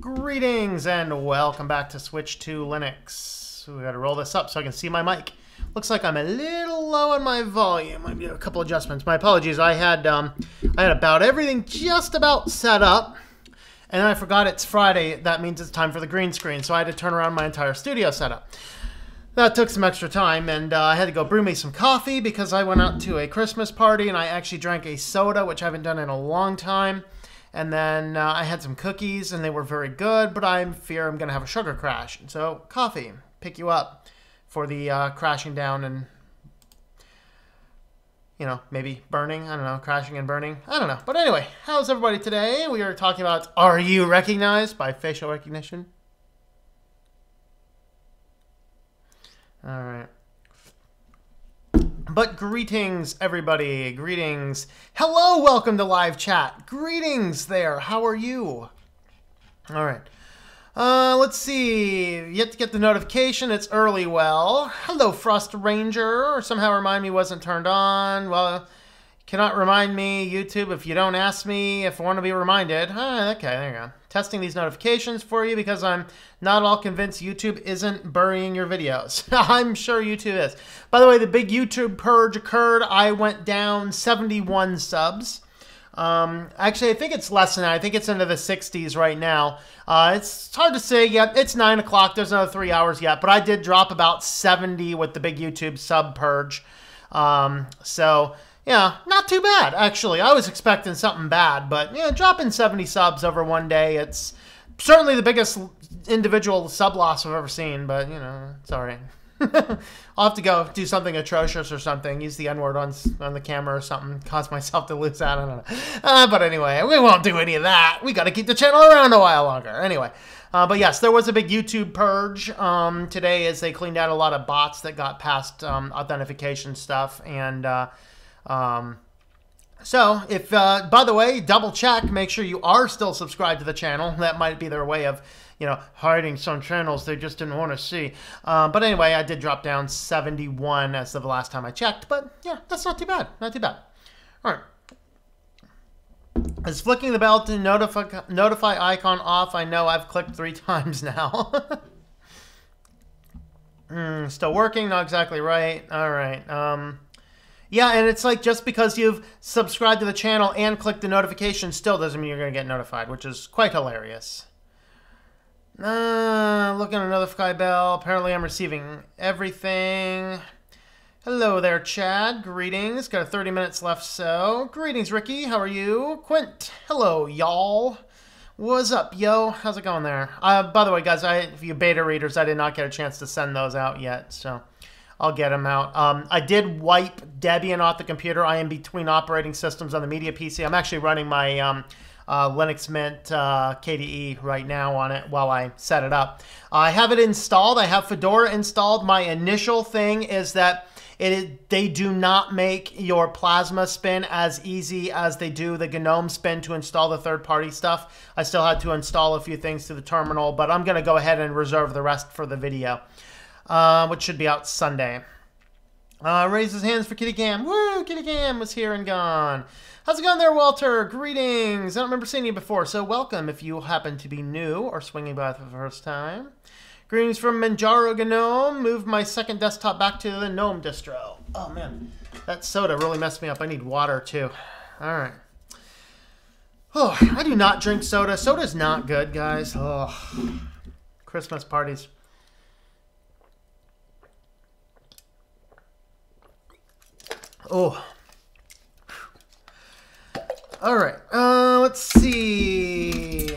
Greetings and welcome back to Switch to Linux. We got to roll this up so I can see my mic. Looks like I'm a little low on my volume. Might be a couple adjustments. My apologies. I had about everything just about set up, and then I forgot it's Friday. That means it's time for the green screen, so I had to turn around my entire studio setup. That took some extra time, and I had to go brew me some coffee because I went out to a Christmas party and I actually drank a soda, which I haven't done in a long time. And then I had some cookies, and they were very good, but I fear I'm going to have a sugar crash. So coffee, pick you up for the crashing down and, you know, maybe burning. I don't know, crashing and burning. I don't know. But anyway, how's everybody today? We are talking about, are you recognized by facial recognition? All right. But greetings, everybody. Greetings. Hello, welcome to live chat. Greetings there. How are you? All right. Let's see. Yet to get the notification. It's early. Well, hello, Frost Ranger. Somehow remind me wasn't turned on. Well, cannot remind me, YouTube, if you don't ask me if I want to be reminded. Okay, there you go. Testing these notifications for you because I'm not all convinced YouTube isn't burying your videos. I'm sure YouTube is. By the way, the big YouTube purge occurred. I went down 71 subs. Actually, I think it's less than that. I think it's into the 60s right now. It's hard to say yet. It's 9 o'clock. There's another 3 hours yet. But I did drop about 70 with the big YouTube sub purge. So... yeah, not too bad, actually. I was expecting something bad, but yeah, dropping 70 subs over one day, it's certainly the biggest individual sub loss I've ever seen, but, you know, it's all right. I'll have to go do something atrocious or something, use the N-word on the camera or something, cause myself to lose that, I don't know. But anyway, we won't do any of that. We got to keep the channel around a while longer. Anyway, but yes, there was a big YouTube purge today as they cleaned out a lot of bots that got past authentication stuff, and... so if, by the way, double check, make sure you are still subscribed to the channel. That might be their way of, you know, hiding some channels they just didn't want to see. But anyway, I did drop down 71 as of the last time I checked, but yeah, that's not too bad. Not too bad. All right. Is flicking the bell to notify icon off? I know I've clicked 3 times now. Still working, not exactly right. All right. Yeah, and it's like just because you've subscribed to the channel and clicked the notification still doesn't mean you're going to get notified, which is quite hilarious. Looking at a notify bell. Apparently I'm receiving everything. Hello there, Chad. Greetings. Got 30 minutes left, so. Greetings, Ricky. How are you? Quint. Hello, y'all. What's up, yo? How's it going there? By the way, guys, for you beta readers, I did not get a chance to send those out yet, so... I'll get them out. I did wipe Debian off the computer. I am between operating systems on the Media PC. I'm actually running my Linux Mint KDE right now on it while I set it up. I have it installed. I have Fedora installed. My initial thing is that they do not make your Plasma spin as easy as they do the GNOME spin to install the third-party stuff. I still had to install a few things to the terminal, but I'm going to go ahead and reserve the rest for the video. Which should be out Sunday. Raise his hands for Kitty Cam. Woo! Kitty Cam was here and gone. How's it going there, Walter? Greetings. I don't remember seeing you before, so welcome if you happen to be new or swinging by for the first time. Greetings from Manjaro GNOME. Moved my second desktop back to the GNOME distro. Oh, man. That soda really messed me up. I need water, too. All right. Oh, I do not drink soda. Soda's not good, guys. Oh, Christmas parties. Oh. All right. Let's see.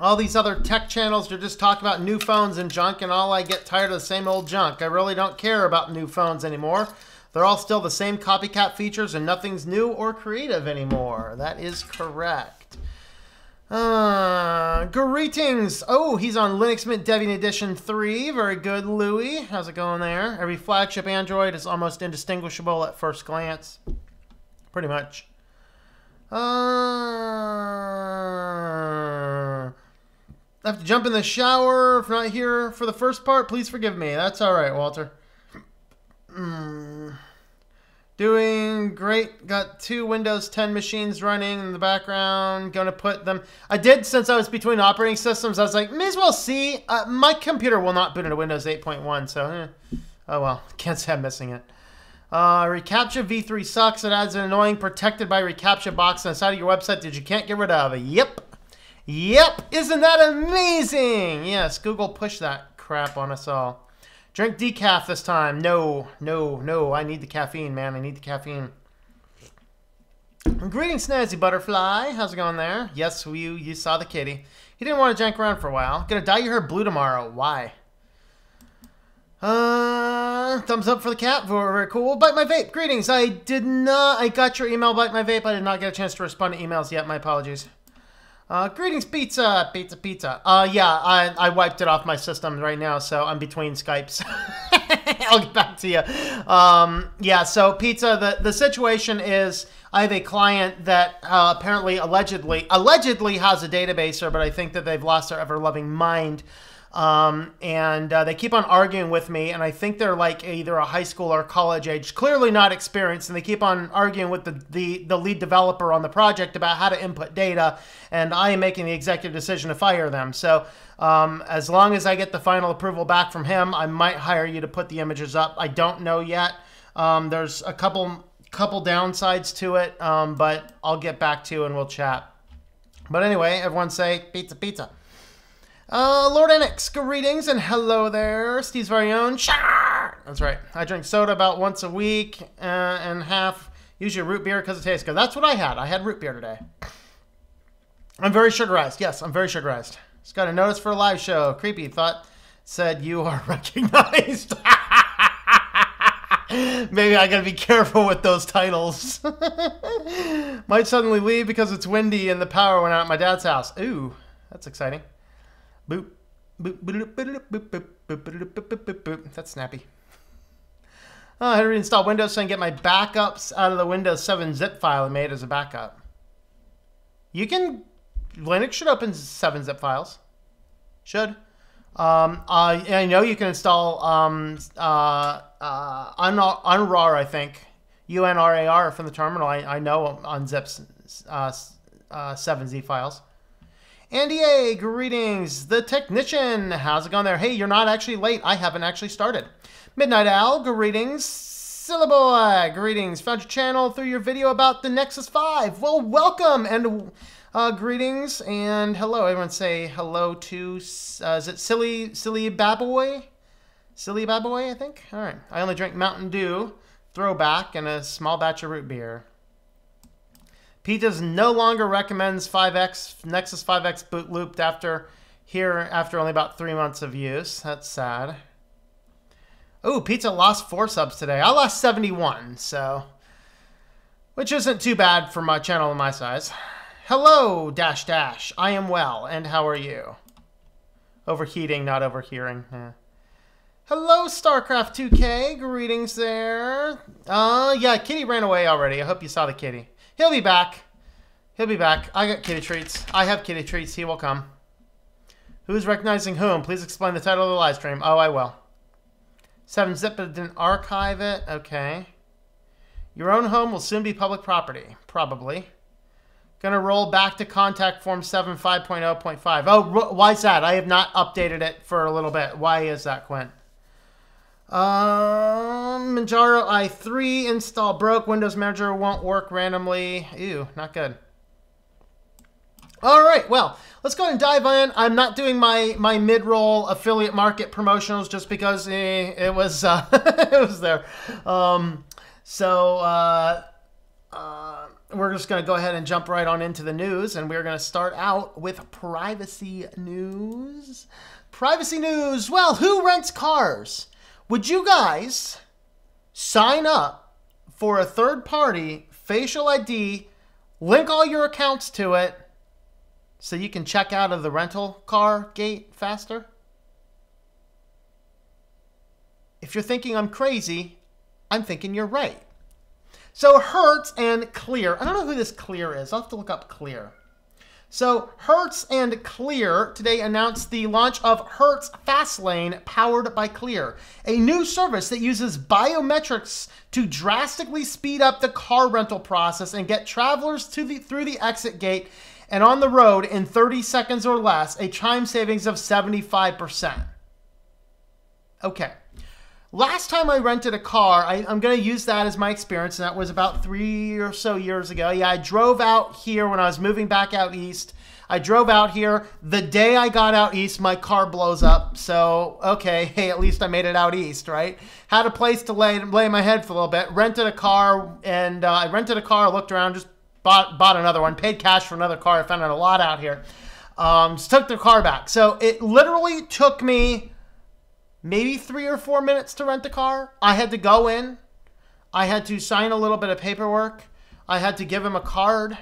All these other tech channels are just talking about new phones and junk, and all I get tired of the same old junk. I really don't care about new phones anymore. They're all still the same copycat features, and nothing's new or creative anymore. That is correct. Greetings. Oh, he's on Linux Mint Debian Edition 3. Very good, Louis. How's it going there? Every flagship Android is almost indistinguishable at first glance. Pretty much. I have to jump in the shower. If not here for the first part, please forgive me. That's all right, Walter. Doing great. Got 2 Windows 10 machines running in the background. Going to put them... I did, since I was between operating systems, I was like, may as well see. My computer will not boot into Windows 8.1, so... Oh, well. Can't say I'm missing it. reCAPTCHA v3 sucks. It adds an annoying protected by reCAPTCHA box on the side of your website that you can't get rid of. Yep. Yep. Isn't that amazing? Yes, Google pushed that crap on us all. Drink decaf this time. No, no, no. I need the caffeine, man. I need the caffeine. Greetings, Snazzy Butterfly. How's it going there? Yes, you saw the kitty. He didn't want to jank around for a while. Gonna dye your hair blue tomorrow. Why? Thumbs up for the cat. Very, very cool. Bite my vape. Greetings. I got your email, Bite my vape. I did not get a chance to respond to emails yet. My apologies. Greetings, pizza. Pizza. Yeah, I wiped it off my system right now, so I'm between Skypes. I'll get back to you. Yeah, so pizza, the situation is I have a client that apparently allegedly has a databaser, but I think that they've lost their ever-loving mind. And they keep on arguing with me, and I think they're like either a high school or college age, clearly not experienced, and they keep on arguing with the lead developer on the project about how to input data, and I am making the executive decision to fire them. So as long as I get the final approval back from him, I might hire you to put the images up. I don't know yet. There's a couple downsides to it, but I'll get back to you and we'll chat. But anyway, everyone say pizza. Lord Enix, greetings and hello there. Steve's very own. That's right. I drink soda about once a week and half. Usually root beer because it tastes good. That's what I had. I had root beer today. I'm very sugarized. Yes, I'm very sugarized. Just got a notice for a live show. Creepy thought said you are recognized. Maybe I gotta be careful with those titles. Might suddenly leave because it's windy and the power went out at my dad's house. Ooh, that's exciting. Boop, boop, boop, boop, boop, boop, boop, boop, boop, boop. That's snappy. Oh, I had to reinstall Windows so I can get my backups out of the Windows 7 zip file I made as a backup. Linux should open 7 zip files. Should. I know you can install unrar, I think. UNRAR from the terminal. I know on zips 7 Z files. Andy A, greetings. The Technician, how's it going there? Hey, you're not actually late. I haven't actually started. Midnight Owl, greetings. Syllaboy, greetings. Found your channel through your video about the Nexus 5. Well, welcome and greetings and hello. Everyone say hello to, is it Silly Baboy? Silly Baboy, I think? All right. I only drink Mountain Dew, throwback, and a small batch of root beer. Pizza's no longer recommends Nexus 5X boot looped after only about 3 months of use. That's sad. Oh, Pizza lost 4 subs today. I lost 71, so which isn't too bad for my channel and my size. Hello, dash. I am well, and how are you? Overheating, not overhearing. Hello, StarCraft 2K. Greetings there. Yeah, Kitty ran away already. I hope you saw the kitty. He'll be back. He'll be back. I got kitty treats. I have kitty treats. He will come. Who's recognizing whom? Please explain the title of the live stream. Oh, I will. 7-zip, but didn't archive it. Okay. Your own home will soon be public property. Probably. Gonna roll back to contact form 7 5.0.5. Oh, why is that? I have not updated it for a little bit. Why is that, Quint? Manjaro i3 install broke. Windows Manager won't work randomly. Ew, not good. All right, well, let's go ahead and dive in. I'm not doing my mid-roll affiliate market promotionals just because it was it was there. We're just going to go ahead and jump right on into the news, and we're going to start out with privacy news. Privacy news. Well, who rents cars? Would you guys sign up for a third-party facial ID, link all your accounts to it, so you can check out of the rental car gate faster? If you're thinking I'm crazy, I'm thinking you're right. So Hertz and Clear. I don't know who this Clear is. I'll have to look up Clear. So Hertz and Clear today announced the launch of Hertz Fastlane powered by Clear, a new service that uses biometrics to drastically speed up the car rental process and get travelers through the exit gate and on the road in 30 seconds or less, a time savings of 75%. Okay. Last time I rented a car, I'm going to use that as my experience, and that was about 3 or so years ago. Yeah, I drove out here when I was moving back out east. I drove out here. The day I got out east, my car blows up. So, okay, hey, at least I made it out east, right? Had a place to lay my head for a little bit. Rented a car, and I rented a car, looked around, just bought another one, paid cash for another car. I found it a lot out here. Just took the car back. So it literally took me maybe 3 or 4 minutes to rent the car. I had to go in. I had to sign a little bit of paperwork. I had to give them a card.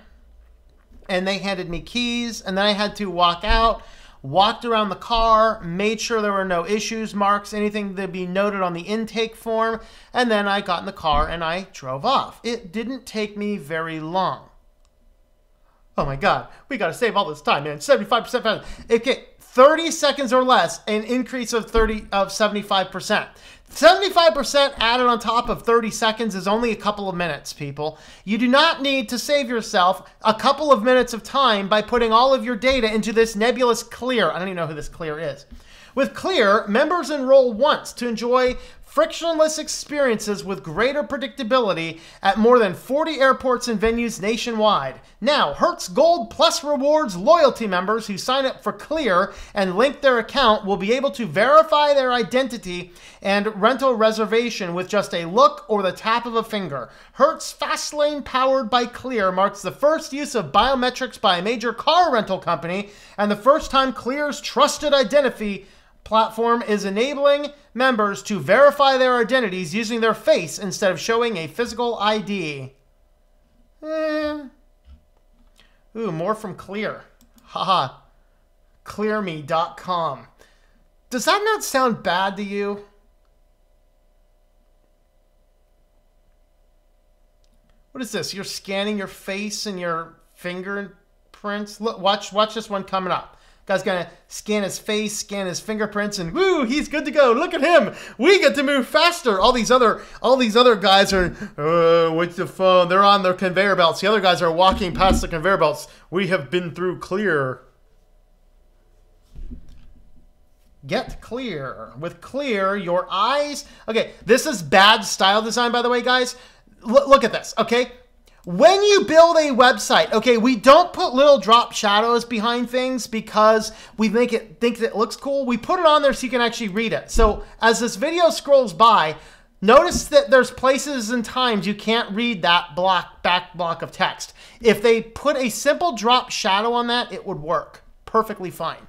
And they handed me keys. And then I had to walk out, walked around the car, made sure there were no issues, marks, anything to be noted on the intake form. And then I got in the car and I drove off. It didn't take me very long. Oh my God, we got to save all this time, man. 75% faster. Okay, 30 seconds or less, an increase of 75%. 75% added on top of 30 seconds is only a couple of minutes, people. You do not need to save yourself a couple of minutes of time by putting all of your data into this nebulous Clear. I don't even know who this Clear is. With Clear, members enroll once to enjoy frictionless experiences with greater predictability at more than 40 airports and venues nationwide. Now, Hertz Gold Plus Rewards loyalty members who sign up for Clear and link their account will be able to verify their identity and rental reservation with just a look or the tap of a finger. Hertz Fastlane powered by Clear marks the first use of biometrics by a major car rental company and the first time Clear's trusted identity platform is enabling members to verify their identities using their face instead of showing a physical ID. Ooh, more from Clear. Haha. Clearme.com. Does that not sound bad to you? What is this? You're scanning your face and your fingerprints? Look, watch this one coming up. Guy's gonna scan his face, scan his fingerprints, and woo, he's good to go. Look at him. We get to move faster. All these other guys are with the phone. They're on their conveyor belts. The other guys are walking past the conveyor belts. We have been through Clear. Get Clear. With Clear, your eyes. Okay, this is bad style design, by the way, guys. Look at this, okay? When you build a website, okay, we don't put little drop shadows behind things because we think it looks cool. We put it on there so you can actually read it. So as this video scrolls by, notice that there's places and times you can't read that back block of text. If they put a simple drop shadow on that, it would work perfectly fine.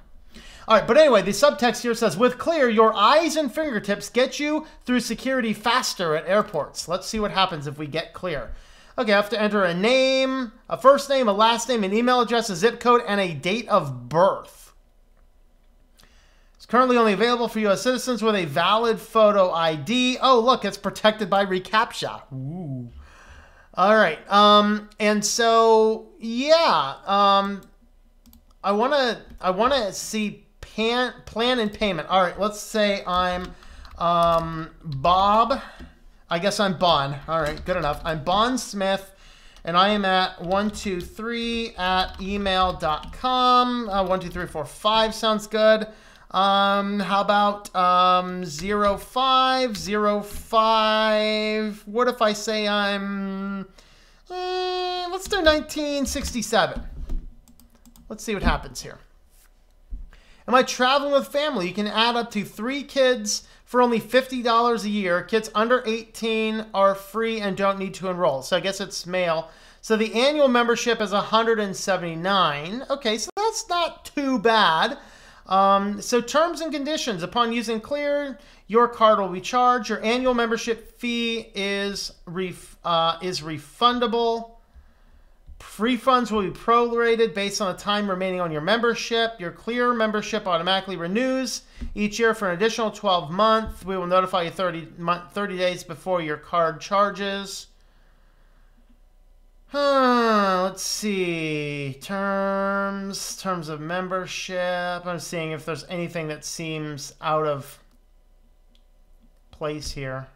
All right, but anyway, the subtext here says, with Clear, your eyes and fingertips get you through security faster at airports. Let's see what happens if we get Clear. Okay, I have to enter a name, a first name, a last name, an email address, a zip code, and a date of birth. It's currently only available for U.S. citizens with a valid photo ID. Oh, look, it's protected by reCAPTCHA. Ooh. All right. And so, yeah, I wanna see plan and payment. All right, let's say I'm Bob. I guess I'm Bon. All right, good enough. I'm Bon Smith, and I am at 123@email.com. 12345 sounds good. How about 0505? What if I say I'm, let's do 1967. Let's see what happens here. Am I traveling with family? You can add up to 3 kids for only $50 a year. Kids under 18 are free and don't need to enroll. So I guess it's male. So the annual membership is $179. Okay, so that's not too bad. So terms and conditions. Upon using Clear, your card will be charged. Your annual membership fee is refundable. Free funds will be prorated based on the time remaining on your membership. Your Clear membership automatically renews each year for an additional 12 months. We will notify you 30 days before your card charges. Let's see. Terms of membership. I'm seeing if there's anything that seems out of place here.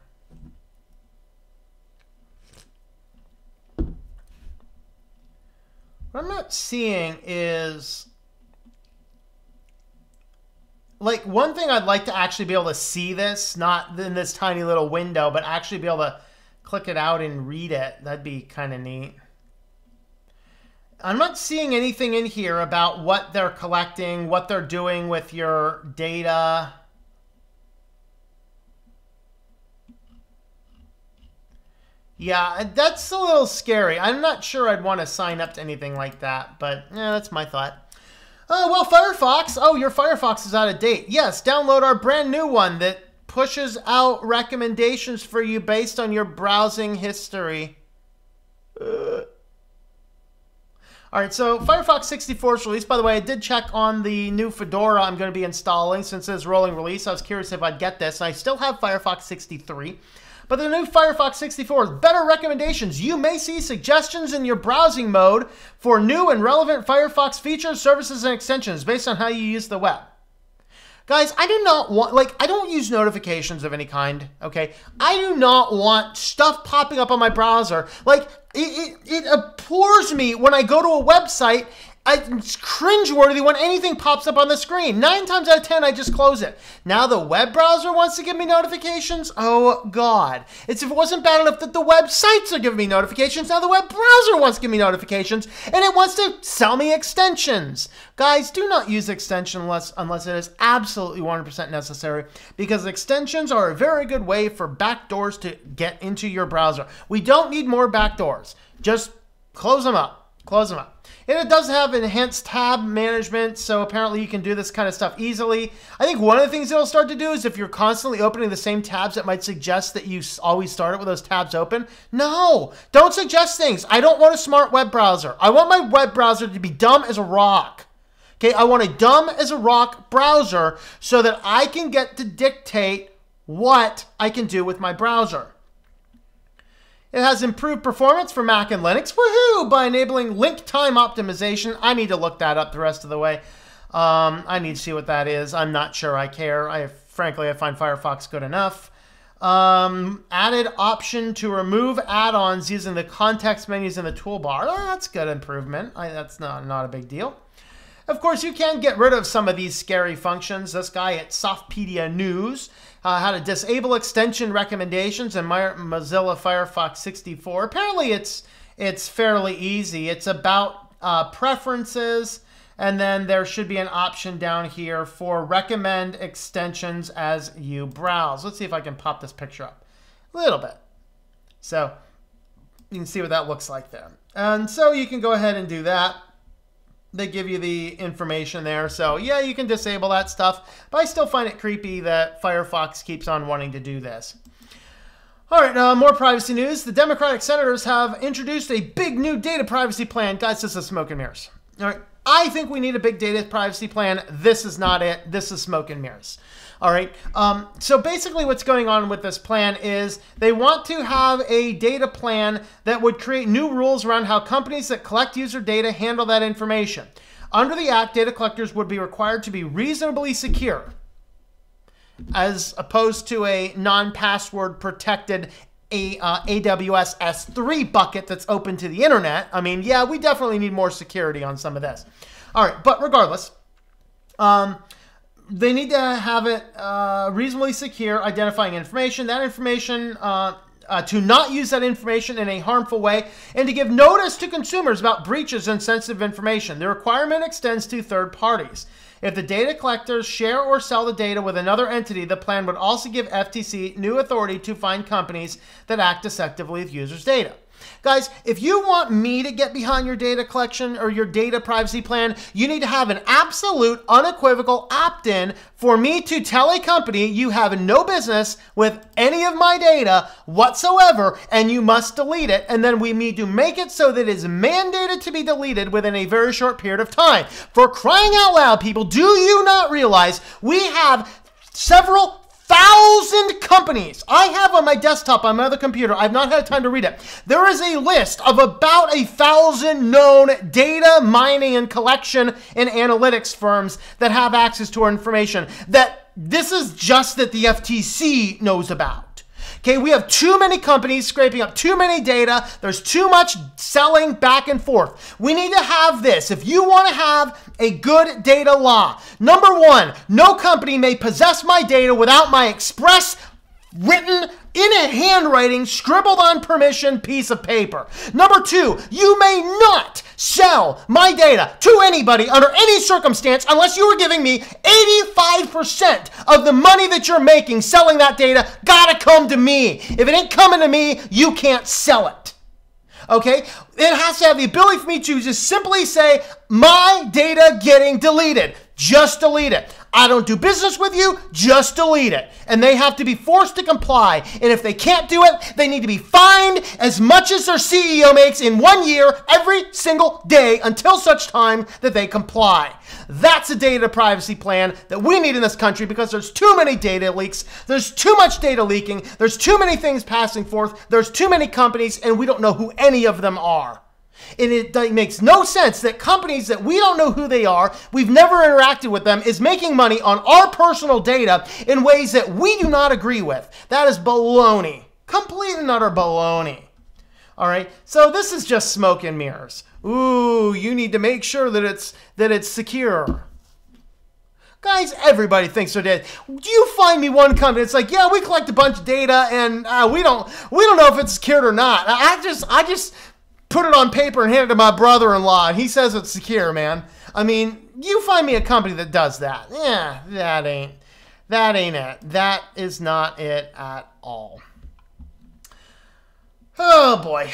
What I'm not seeing is, like, one thing I'd like to actually be able to see this, not in this tiny little window, but actually be able to click it out and read it. That'd be kind of neat. I'm not seeing anything in here about what they're collecting, what they're doing with your data. Yeah, that's a little scary. I'm not sure I'd want to sign up to anything like that, but yeah, that's my thought. Well, Firefox. Oh, your Firefox is out of date. Yes, download our brand new one that pushes out recommendations for you based on your browsing history. All right, so Firefox 64 is released. By the way, I did check on the new Fedora I'm going to be installing since it's rolling release. I was curious if I'd get this, and I still have Firefox 63. But the new Firefox 64 is better recommendations. You may see suggestions in your browsing mode for new and relevant Firefox features, services, and extensions based on how you use the web. Guys, I do not want, like, I don't use notifications of any kind, okay? I do not want stuff popping up on my browser. Like, it abhors me when I go to a website. It's cringeworthy when anything pops up on the screen. 9 times out of 10, I just close it. Now the web browser wants to give me notifications? Oh, God. It's if it wasn't bad enough that the websites are giving me notifications, now the web browser wants to give me notifications, and it wants to sell me extensions. Guys, do not use extensions unless it is absolutely 100% necessary, because extensions are a very good way for backdoors to get into your browser. We don't need more backdoors. Just close them up. Close them up. And it does have enhanced tab management, so apparently you can do this kind of stuff easily. I think one of the things it'll start to do is if you're constantly opening the same tabs, it might suggest that you always start it with those tabs open. No, don't suggest things. I don't want a smart web browser. I want my web browser to be dumb as a rock. Okay, I want a dumb as a rock browser so that I can get to dictate what I can do with my browser. It has improved performance for Mac and Linux, woohoo, by enabling link time optimization. I need to look that up the rest of the way. I need to see what that is. I'm not sure I care. Frankly, I find Firefox good enough. Added option to remove add-ons using the context menus in the toolbar. Oh, that's good improvement. That's not a big deal. Of course, you can get rid of some of these scary functions. This guy at Softpedia News, how to disable extension recommendations in Mozilla Firefox 64. Apparently, it's fairly easy. It's about preferences, and then there should be an option down here for recommend extensions as you browse. Let's see if I can pop this picture up a little bit. So you can see what that looks like there. And so you can go ahead and do that. They give you the information there. So yeah, you can disable that stuff, but I still find it creepy that Firefox keeps on wanting to do this. All right, more privacy news. The Democratic senators have introduced a big new data privacy plan. Guys, this is smoke and mirrors. All right, I think we need a big data privacy plan. This is not it. This is smoke and mirrors. All right, so basically what's going on with this plan is they want to have a data plan that would create new rules around how companies that collect user data handle that information. Under the Act, data collectors would be required to be reasonably secure, as opposed to a non-password protected AWS S3 bucket that's open to the internet. I mean, yeah, we definitely need more security on some of this. All right, but regardless, they need to have it reasonably secure, identifying information. That information, to not use that information in a harmful way, and to give notice to consumers about breaches and sensitive information. The requirement extends to third parties. If the data collectors share or sell the data with another entity, the plan would also give FTC new authority to find companies that act deceptively with users' data. Guys, if you want me to get behind your data collection or your data privacy plan, you need to have an absolute, unequivocal opt-in for me to tell a company you have no business with any of my data whatsoever, and you must delete it. And then we need to make it so that it is mandated to be deleted within a very short period of time. For crying out loud, people, do you not realize we have several 1,000 companies. I have on my desktop on my other computer. I've not had time to read it. There is a list of about 1,000 known data mining and collection and analytics firms that have access to our information. That this is just that the FTC knows about. Okay, we have too many companies scraping up too many data. There's too much selling back and forth. We need to have this. If you want to have a good data law, number one, no company may possess my data without my express written in a handwriting, scribbled on permission piece of paper. Number two, you may not sell my data to anybody under any circumstance unless you are giving me 85% of the money that you're making selling that data gotta come to me. If it ain't coming to me, you can't sell it. Okay? It has to have the ability for me to just simply say, my data getting deleted. Just delete it. I don't do business with you, just delete it. And they have to be forced to comply. And if they can't do it, they need to be fined as much as their CEO makes in 1 year, every single day, until such time that they comply. That's a data privacy plan that we need in this country because there's too many data leaks, there's too much data leaking, there's too many things passing forth, there's too many companies, and we don't know who any of them are. And it makes no sense that companies that we don't know who they are, we've never interacted with them, is making money on our personal data in ways that we do not agree with. That is baloney. Complete and utter baloney. All right, so this is just smoke and mirrors. Ooh, you need to make sure that it's secure. Guys, everybody thinks they're dead. Do you find me one company that's like, yeah, we collect a bunch of data and we don't know if it's secured or not. I just put it on paper and hand it to my brother-in-law, and he says it's secure, man. I mean, you find me a company that does that. Yeah, that ain't it. That is not it at all. Oh boy.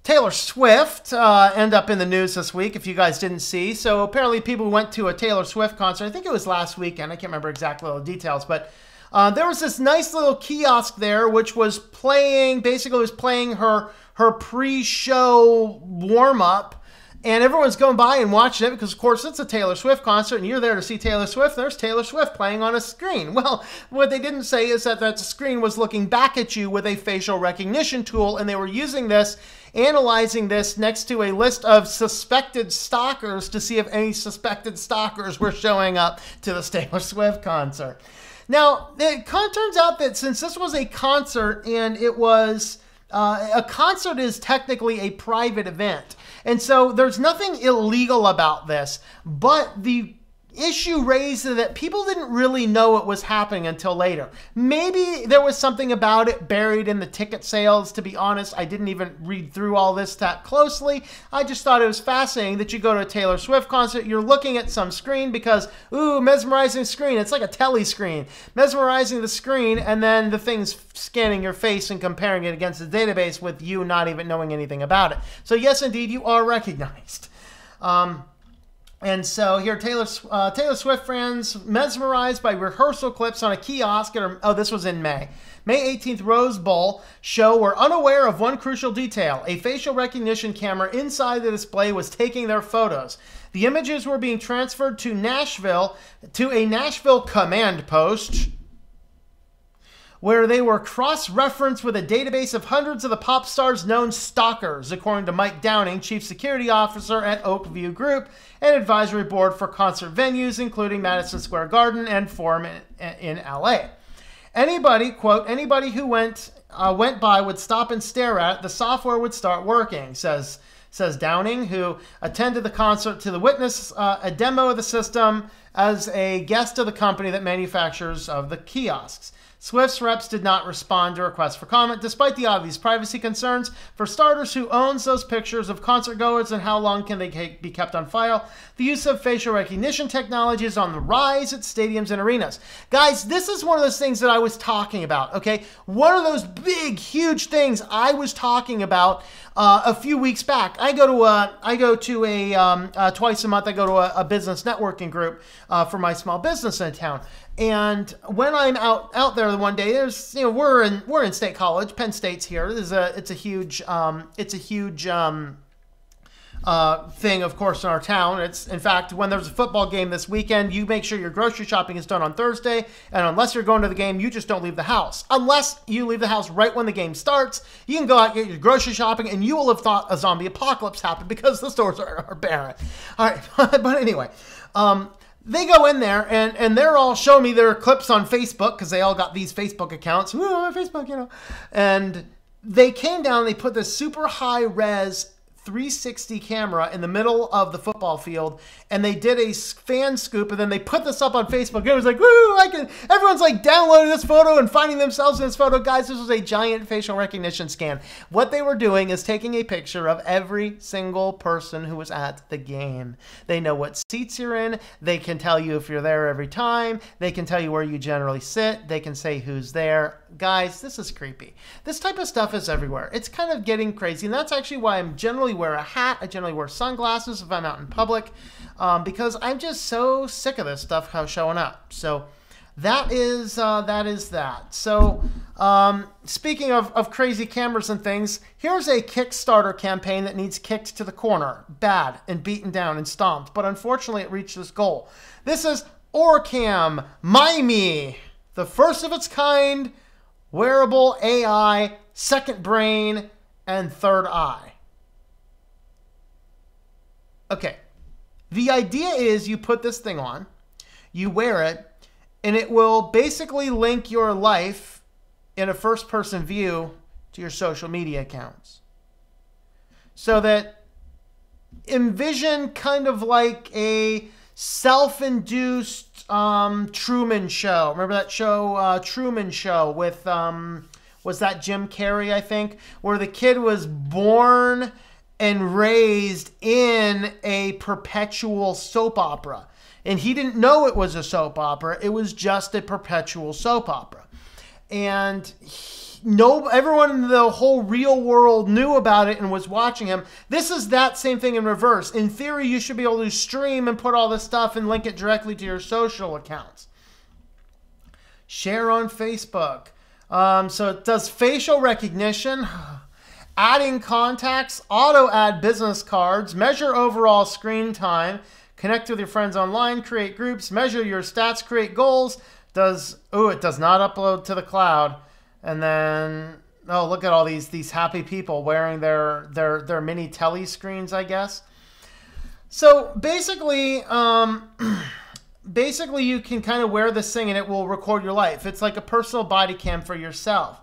Taylor Swift ended up in the news this week, if you guys didn't see. So apparently people went to a Taylor Swift concert. I think it was last weekend. I can't remember exactly all the details, but there was this nice little kiosk there which was playing, basically was playing her pre-show warm-up, and everyone's going by and watching it because, of course, it's a Taylor Swift concert, and you're there to see Taylor Swift. There's Taylor Swift playing on a screen. Well, what they didn't say is that screen was looking back at you with a facial recognition tool, and they were using this, analyzing this next to a list of suspected stalkers to see if any suspected stalkers were showing up to the Taylor Swift concert. Now, it turns out that since this was a concert and it was, a concert is technically a private event. And so there's nothing illegal about this, but the issue raised that people didn't really know it was happening until later. Maybe there was something about it buried in the ticket sales. To be honest, I didn't even read through all this that closely. I just thought it was fascinating that you go to a Taylor Swift concert, you're looking at some screen because, ooh, mesmerizing screen. It's like a telly screen. Mesmerizing the screen, and then the thing's scanning your face and comparing it against the database with you not even knowing anything about it. So yes, indeed, you are recognized. And so here, Taylor Swift fans mesmerized by rehearsal clips on a kiosk at oh, this was in May. May 18th Rose Bowl show were unaware of one crucial detail. A facial recognition camera inside the display was taking their photos. The images were being transferred to Nashville, to a Nashville command post, where they were cross-referenced with a database of hundreds of the pop stars' known stalkers, according to Mike Downing, Chief Security Officer at Oakview Group, an advisory board for concert venues, including Madison Square Garden and Forum in LA. Anybody, quote, anybody who went by would stop and stare at it. The software would start working, says Downing, who attended the concert to witness a demo of the system as a guest of the company that manufactures of the kiosks. Swift's reps did not respond to requests for comment, despite the obvious privacy concerns. For starters, who owns those pictures of concertgoers and how long can they be kept on file? The use of facial recognition technology is on the rise at stadiums and arenas. Guys, this is one of those things that I was talking about, okay? One of those big, huge things I was talking about a few weeks back. I go to a twice a month, I go to a business networking group for my small business in town. And when I'm out there one day, there's, you know, we're in State College, Penn State's here. It's a huge thing, of course, in our town. It's, in fact, when there's a football game this weekend, you make sure your grocery shopping is done on Thursday, and unless you're going to the game, you just don't leave the house. Unless you leave the house right when the game starts, you can go out, get your grocery shopping, and you will have thought a zombie apocalypse happened because the stores are barren. All right, but anyway, they go in there, and they're all showing me their clips on Facebook, because they all got these Facebook accounts. Ooh, on Facebook, you know. And they came down, they put this super high-res 360 camera in the middle of the football field, and they did a fan scoop, and then they put this up on Facebook. It was like, woo, everyone's like downloading this photo and finding themselves in this photo. Guys, this was a giant facial recognition scan. What they were doing is taking a picture of every single person who was at the game. They know what seats you're in. They can tell you if you're there every time. They can tell you where you generally sit. They can say who's there. Guys, this is creepy. This type of stuff is everywhere. It's kind of getting crazy, and that's actually why I'm generally wear a hat. I generally wear sunglasses if I'm out in public, because I'm just so sick of this stuff showing up. So that is that. So speaking of crazy cameras and things, here's a Kickstarter campaign that needs kicked to the corner, bad and beaten down and stomped, but unfortunately it reached this goal. This is Orcam Mime, the first of its kind wearable AI, second brain, and third eye. Okay, the idea is you put this thing on, you wear it, and it will basically link your life in a first-person view to your social media accounts. So that envision kind of like a self-induced Truman Show. Remember that show, Truman Show, with, was that Jim Carrey, I think? Where the kid was born and raised in a perpetual soap opera. And he didn't know it was a soap opera. It was just a perpetual soap opera. And everyone in the whole real world knew about it and was watching him. This is that same thing in reverse. In theory, you should be able to stream and put all this stuff and link it directly to your social accounts. Share on Facebook. So it does facial recognition, adding contacts, auto-add business cards, measure overall screen time, connect with your friends online, create groups, measure your stats, create goals. It does not upload to the cloud. And then, oh, look at all these happy people wearing their mini telly screens, I guess. So basically, basically you can kind of wear this thing and it will record your life. It's like a personal body cam for yourself.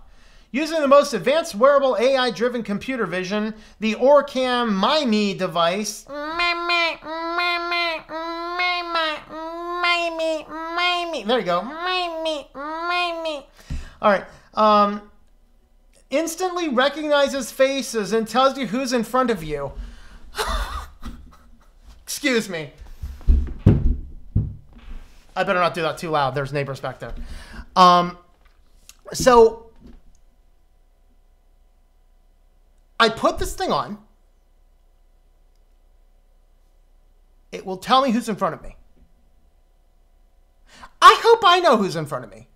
Using the most advanced wearable AI-driven computer vision, the Orcam Mime device. There you go. All right. Instantly recognizes faces and tells you who's in front of you. Excuse me. I better not do that too loud. There's neighbors back there. So I put this thing on. It will tell me who's in front of me. I hope I know who's in front of me.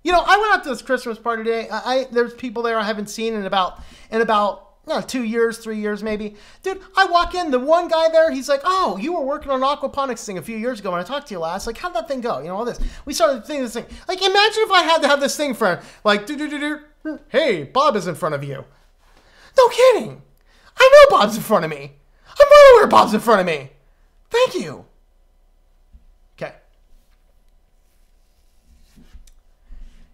You know, I went out to this Christmas party today. There's people there I haven't seen in about 2 years, 3 years maybe. Dude, I walk in, the one guy there, he's like, oh, you were working on an aquaponics thing a few years ago when I talked to you last. Like, how'd that thing go? You know, all this. We started thinking this thing. Like, imagine if I had to have this thing for, like, hey, Bob is in front of you. No kidding. I know Bob's in front of me. I'm well aware Bob's in front of me. Thank you. Okay.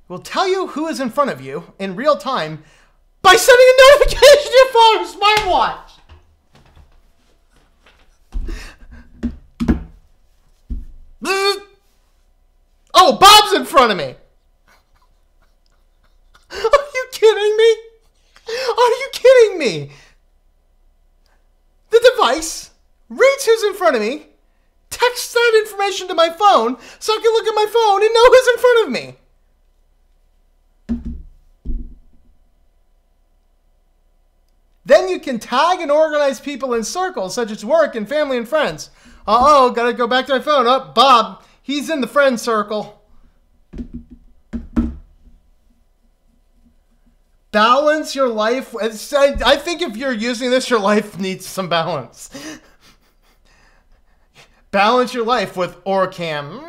We'll tell you who is in front of you in real time by sending a notification to your phone or smartwatch. Oh, Bob's in front of me. Are you kidding me? Are you kidding me? The device reads who's in front of me, texts that information to my phone so I can look at my phone and know who's in front of me. Then you can tag and organize people in circles such as work and family and friends. Uh-oh, gotta go back to my phone. Oh, Bob, he's in the friend circle. Balance your life. I think if you're using this, your life needs some balance. Balance your life with Orcam.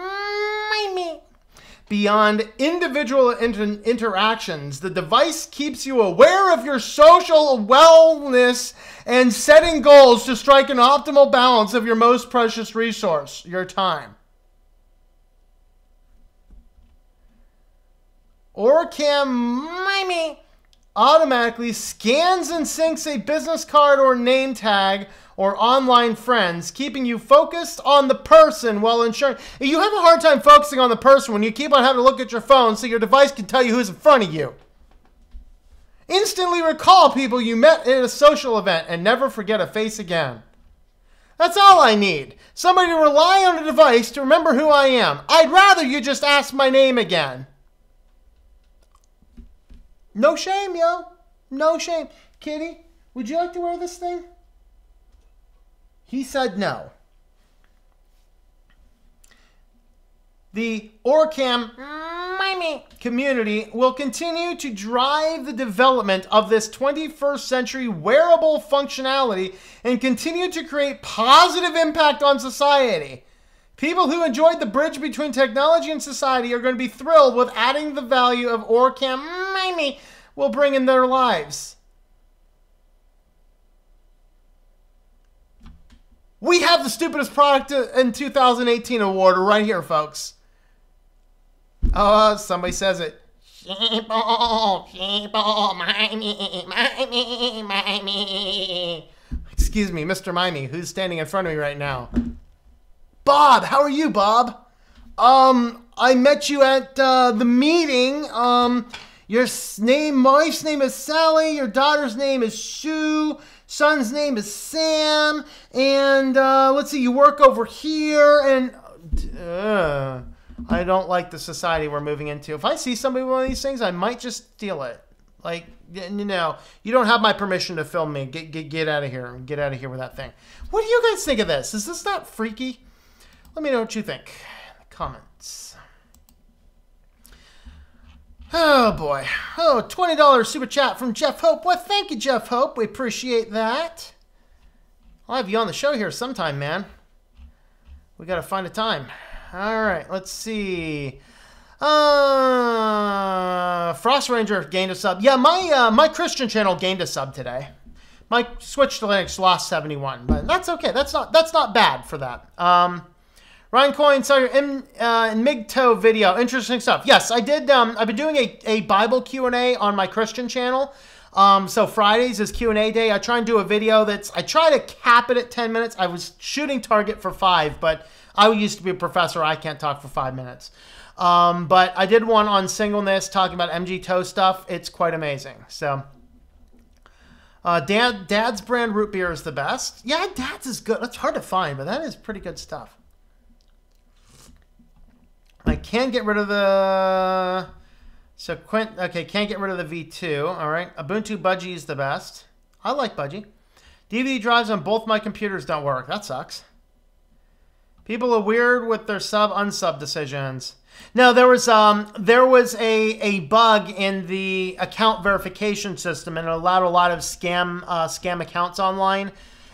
Beyond individual interactions, the device keeps you aware of your social wellness and setting goals to strike an optimal balance of your most precious resource, your time. Orcam automatically scans and syncs a business card or name tag or online friends, keeping you focused on the person while ensuring... You have a hard time focusing on the person when you keep on having to look at your phone so your device can tell you who's in front of you. Instantly recall people you met at a social event and never forget a face again. That's all I need. Somebody to rely on a device to remember who I am. I'd rather you just ask my name again. No shame, yo. No shame. Kitty, would you like to wear this thing? He said no. The Orcam community will continue to drive the development of this 21st century wearable functionality and continue to create positive impact on society. People who enjoyed the bridge between technology and society are going to be thrilled with adding the value of Orcam will bring in their lives. We have the stupidest product in 2018 award right here, folks. Oh, somebody says it. Excuse me, Mr. Mimey, who's standing in front of me right now. Bob, how are you, Bob? I met you at the meeting. Your wife's name is Sally. Your daughter's name is Sue. Son's name is Sam. And let's see, you work over here. And I don't like the society we're moving into. If I see somebody with one of these things, I might just steal it. Like, you know, you don't have my permission to film me. Get out of here. Get out of here with that thing. What do you guys think of this? Is this not freaky? Let me know what you think in the comments. Oh, boy. Oh, $20 super chat from Jeff Hope. Well, thank you, Jeff Hope. We appreciate that. I'll have you on the show here sometime, man. We got to find a time. All right, let's see. Frost Ranger gained a sub. Yeah, my Christian channel gained a sub today. My SwitchedtoLinux lost 71, but that's okay. That's not bad for that. Ryan Coyne saw your MGTOW video. Interesting stuff. Yes, I did. I've been doing a Bible Q&A on my Christian channel. So Fridays is Q&A day. I try and do a video I try to cap it at 10 minutes. I was shooting target for 5, but I used to be a professor. I can't talk for 5 minutes. But I did one on singleness, talking about MGTOW stuff. It's quite amazing. So, Dad's brand root beer is the best. Yeah, Dad's is good. It's hard to find, but that is pretty good stuff. I can get rid of the... So, okay, can't get rid of the V2. All right. Ubuntu Budgie is the best. I like Budgie. DVD drives on both my computers don't work. That sucks. People are weird with their sub-unsub decisions. No, there was a bug in the account verification system, and it allowed a lot of scam accounts online.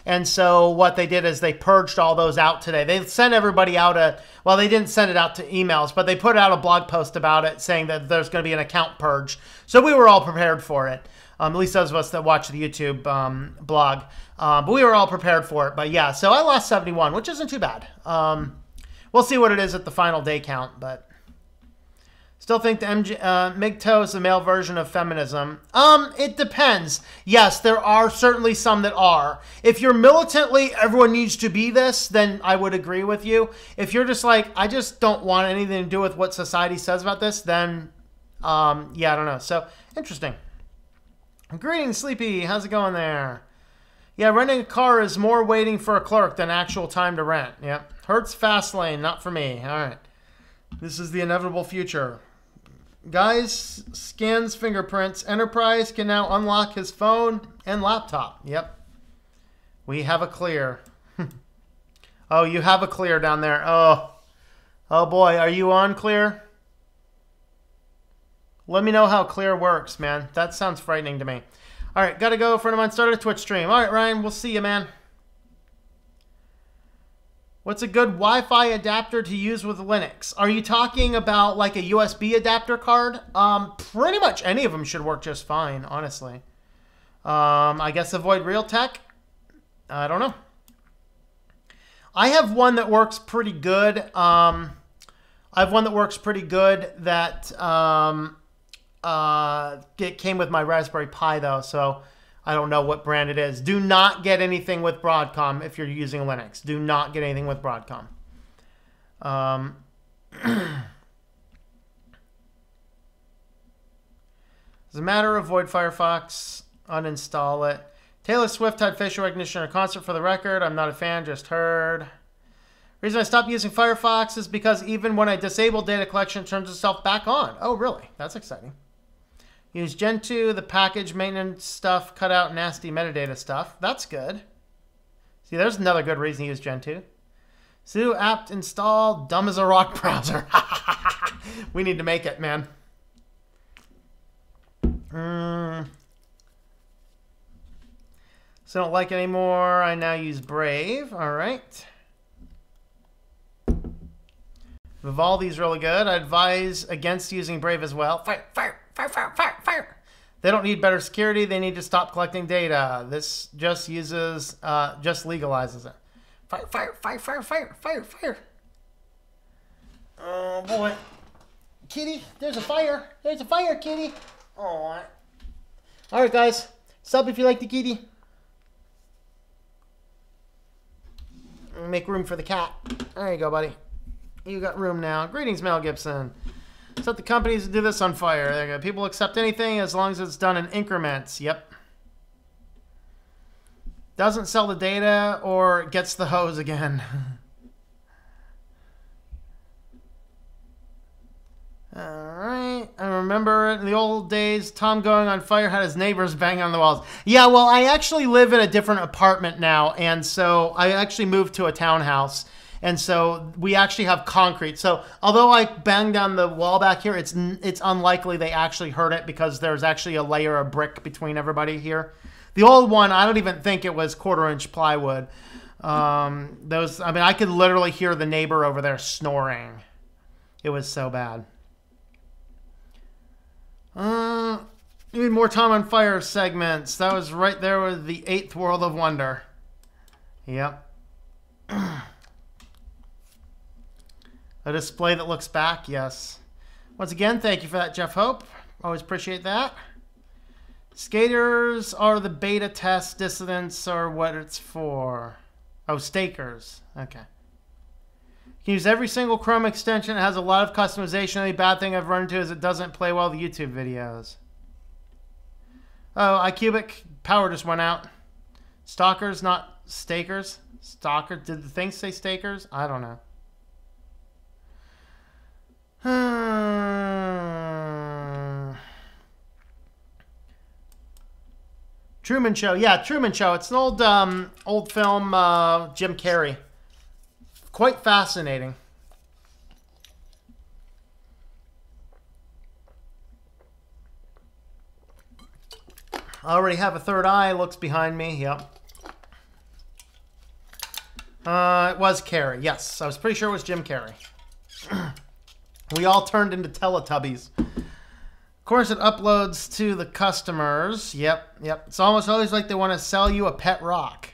And so what they did is they purged all those out today. They sent everybody out well, they didn't send it out to emails, but they put out a blog post about it saying that there's going to be an account purge. So we were all prepared for it. At least those of us that watch the YouTube blog. But we were all prepared for it. But yeah, so I lost 71, which isn't too bad. We'll see what it is at the final day count, but still think the MGTOW is the male version of feminism. It depends. Yes, there are certainly some that are. If you're militantly, everyone needs to be this, then I would agree with you. If you're just like, I just don't want anything to do with what society says about this, then, yeah, I don't know. So, interesting. Greetings, Sleepy. How's it going there? Yeah, renting a car is more waiting for a clerk than actual time to rent. Yep. Hertz fast lane, not for me. All right. This is the inevitable future. Guys, scans fingerprints. Enterprise can now unlock his phone and laptop. Yep. We have a clear. Oh, you have a clear down there. Oh. Oh boy, are you on clear? Let me know how clear works, man. That sounds frightening to me. All right, got to go for an started a Twitch stream. All right, Ryan, we'll see you, man. What's a good Wi-Fi adapter to use with Linux? Are you talking about like a USB adapter card? Pretty much any of them should work just fine, honestly. I guess avoid Realtek. I don't know. I have one that works pretty good. I have one that works pretty good that it came with my Raspberry Pi though, so I don't know what brand it is. Do not get anything with Broadcom if you're using Linux. Do not get anything with Broadcom. As a matter, avoid Firefox. Uninstall it. Taylor Swift had facial recognition at a concert for the record. I'm not a fan, just heard. Reason I stopped using Firefox is because even when I disable data collection, it turns itself back on. Oh, really? That's exciting. Use Gentoo, the package maintenance stuff, cut out nasty metadata stuff. That's good. See, there's another good reason to use Gentoo. Sudo apt install, dumb as a rock browser. We need to make it, man. So I don't like it anymore. I now use Brave. All right. Vivaldi's really good. I advise against using Brave as well. Fire, fire, fire, fire, fire, fire. They don't need better security. They need to stop collecting data. This just uses, just legalizes it. Fire, fire, fire, fire, fire, fire, fire. Oh, boy. Kitty, there's a fire. There's a fire, kitty. Oh. All right, guys. Sub if you like the kitty. Make room for the cat. There you go, buddy. You got room now. Greetings, Mel Gibson. Set the companies to do this on fire. There you go. People accept anything as long as it's done in increments. Yep. Doesn't sell the data or gets the hose again. Alright. I remember in the old days, Tom going on fire had his neighbors bang on the walls. Yeah, well, I actually live in a different apartment now, and so I actually moved to a townhouse. And so we actually have concrete. So although I banged down the wall back here, it's unlikely they actually heard it because there's actually a layer of brick between everybody here. The old one, I don't even think it was 1/4-inch plywood. I mean, I could literally hear the neighbor over there snoring. It was so bad. Need more Tom on Fire segments. That was right there with the 8th World of Wonder. Yep. A display that looks back, yes. Once again, thank you for that, Jeff Hope. Always appreciate that. Skaters are the beta test. Dissidents are what it's for. Oh, stakers. Okay. You can use every single Chrome extension. It has a lot of customization. The only bad thing I've run into is it doesn't play well with YouTube videos. Oh, iCubic power just went out. Stalkers, not stakers. Stalker. Did the thing say stakers? I don't know. Truman Show. Yeah, Truman Show. It's an old old film, Jim Carrey. Quite fascinating. I already have a third eye. Looks behind me. Yep. It was Carrey. Yes, I was pretty sure it was Jim Carrey. We all turned into Teletubbies. Of course, it uploads to the customers. Yep, yep. It's almost always like they want to sell you a pet rock.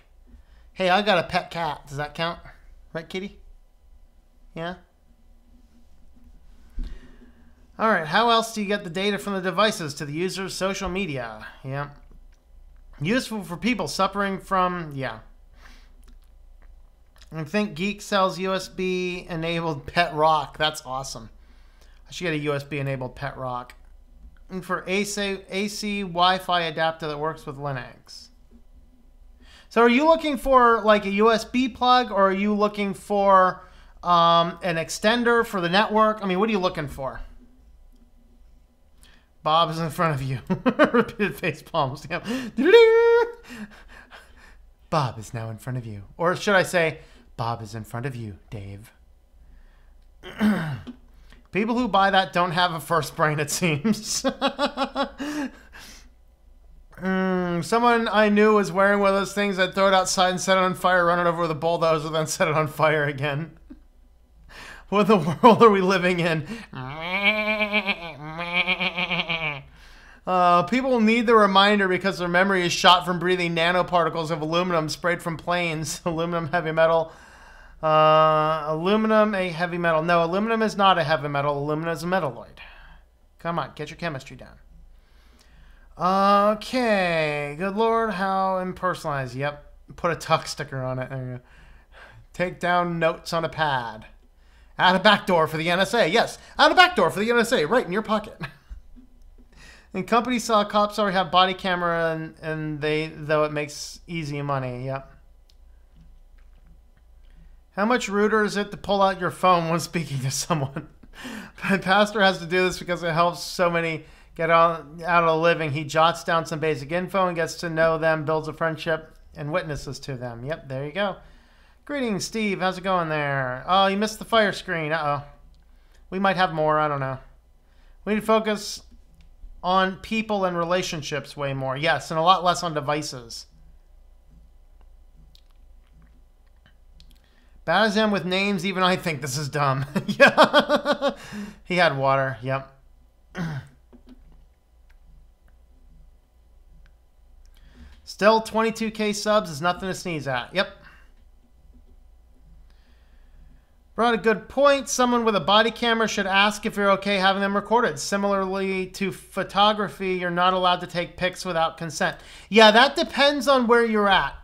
Hey, I got a pet cat. Does that count? Right, kitty? Yeah? All right, how else do you get the data from the devices to the user's social media? Yeah. Useful for people suffering from, yeah. I think Geek sells USB-enabled pet rock. That's awesome. I should get a USB-enabled pet rock. And for AC Wi-Fi adapter that works with Linux. So are you looking for like a USB plug, or are you looking for an extender for the network? I mean, what are you looking for? Bob is in front of you. Repeated face palms. Yep. Bob is now in front of you. Or should I say, Bob is in front of you, Dave. People who buy that don't have a first brain, it seems. Someone I knew was wearing one of those things that throw it outside and set it on fire, run it over with a bulldozer, then set it on fire again. What the world are we living in? People need the reminder because their memory is shot from breathing nanoparticles of aluminum sprayed from planes. Aluminum, heavy metal. Aluminum, a heavy metal. No, aluminum is not a heavy metal. Aluminum is a metalloid. Come on, get your chemistry down. Okay. Good Lord, how impersonalized. Yep. Put a tuck sticker on it. There you go. Take down notes on a pad. Add a backdoor for the NSA. Yes, add a backdoor for the NSA right in your pocket. And companies saw cops already have body camera and though it makes easy money. Yep. How much ruder is it to pull out your phone when speaking to someone? My pastor has to do this because it helps so many get out of a living. He jots down some basic info and gets to know them, builds a friendship, and witnesses to them. Yep, there you go. Greetings, Steve. How's it going there? Oh, you missed the fire screen. Uh-oh. We might have more. I don't know. We need to focus on people and relationships way more. Yes, and a lot less on devices. Bad as him with names, even I think this is dumb. Yeah. He had water. Yep. Still, 22K subs is nothing to sneeze at. Yep. Brought a good point. Someone with a body camera should ask if you're okay having them recorded. Similarly to photography, you're not allowed to take pics without consent. Yeah, that depends on where you're at.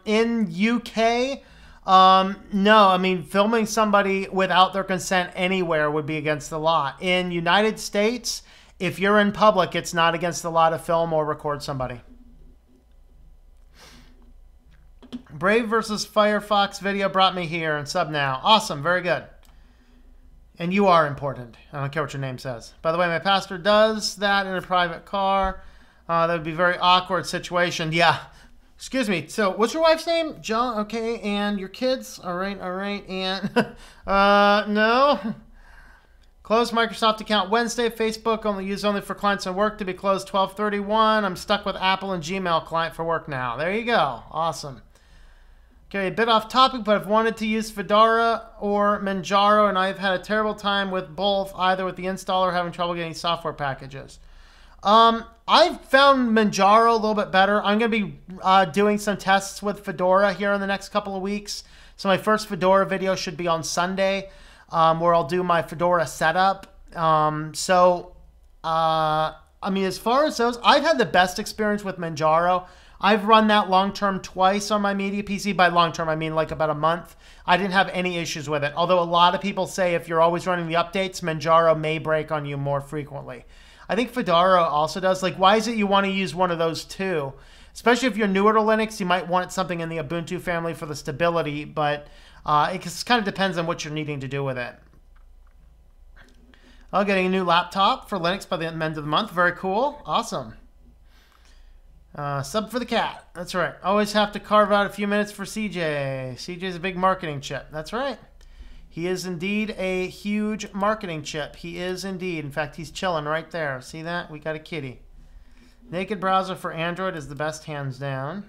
In UK, no. I mean, filming somebody without their consent anywhere would be against the law. In United States, if you're in public, it's not against the law to film or record somebody. Brave versus Firefox video brought me here and sub now. Awesome. Very good. And you are important. I don't care what your name says. By the way, my pastor does that in a private car. That would be a very awkward situation. Yeah. Excuse me. So what's your wife's name? John. Okay. And your kids? All right. All right. And no. Close Microsoft account Wednesday. Facebook only for clients and work to be closed 12/31. I'm stuck with Apple and Gmail client for work now. There you go. Awesome. Okay, a bit off topic, but I've wanted to use Fedora or Manjaro, and I've had a terrible time with both, either with the installer or having trouble getting software packages. I've found Manjaro a little bit better. I'm going to be doing some tests with Fedora here in the next couple of weeks. So my first Fedora video should be on Sunday, where I'll do my Fedora setup. I mean, as far as those, I've had the best experience with Manjaro. I've run that long-term twice on my media PC. By long-term, I mean like about a month. I didn't have any issues with it. Although a lot of people say if you're always running the updates, Manjaro may break on you more frequently. I think Fedora also does. Like, why is it you want to use one of those two? Especially if you're newer to Linux, you might want something in the Ubuntu family for the stability, but it just kind of depends on what you're needing to do with it. Oh, getting a new laptop for Linux by the end of the month. Very cool. Awesome. Sub for the cat. That's right. Always have to carve out a few minutes for CJ. CJ's a big marketing chip. That's right. He is indeed a huge marketing chip. He is indeed. In fact, he's chilling right there. See that? We got a kitty. Naked browser for Android is the best, hands down.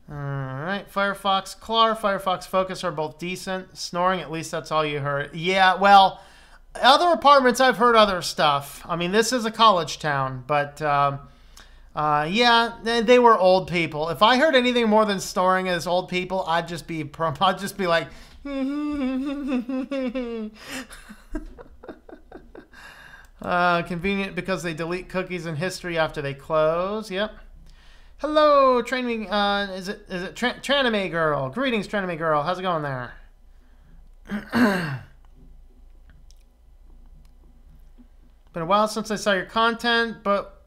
Alright. Firefox Clar, Firefox Focus are both decent. Snoring, at least that's all you heard. Yeah, well, other apartments, I've heard other stuff. I mean, this is a college town, but yeah, they were old people. If I heard anything more than snoring as old people, I'd just be like, convenient because they delete cookies in history after they close. Yep. Hello, training. Is it Tranime Girl? Greetings, Tranime Girl. How's it going there? Been a while since I saw your content, but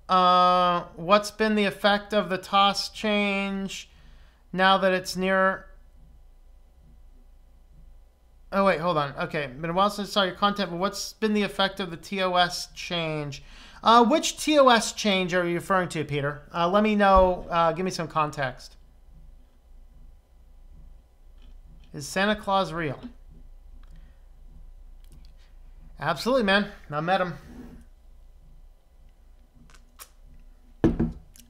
what's been the effect of the TOS change now that it's near... Oh, wait, hold on. Okay, been a while since I saw your content, but what's been the effect of the TOS change? Which TOS change are you referring to, Peter? Let me know. Give me some context. Is Santa Claus real? Absolutely, man. I met him.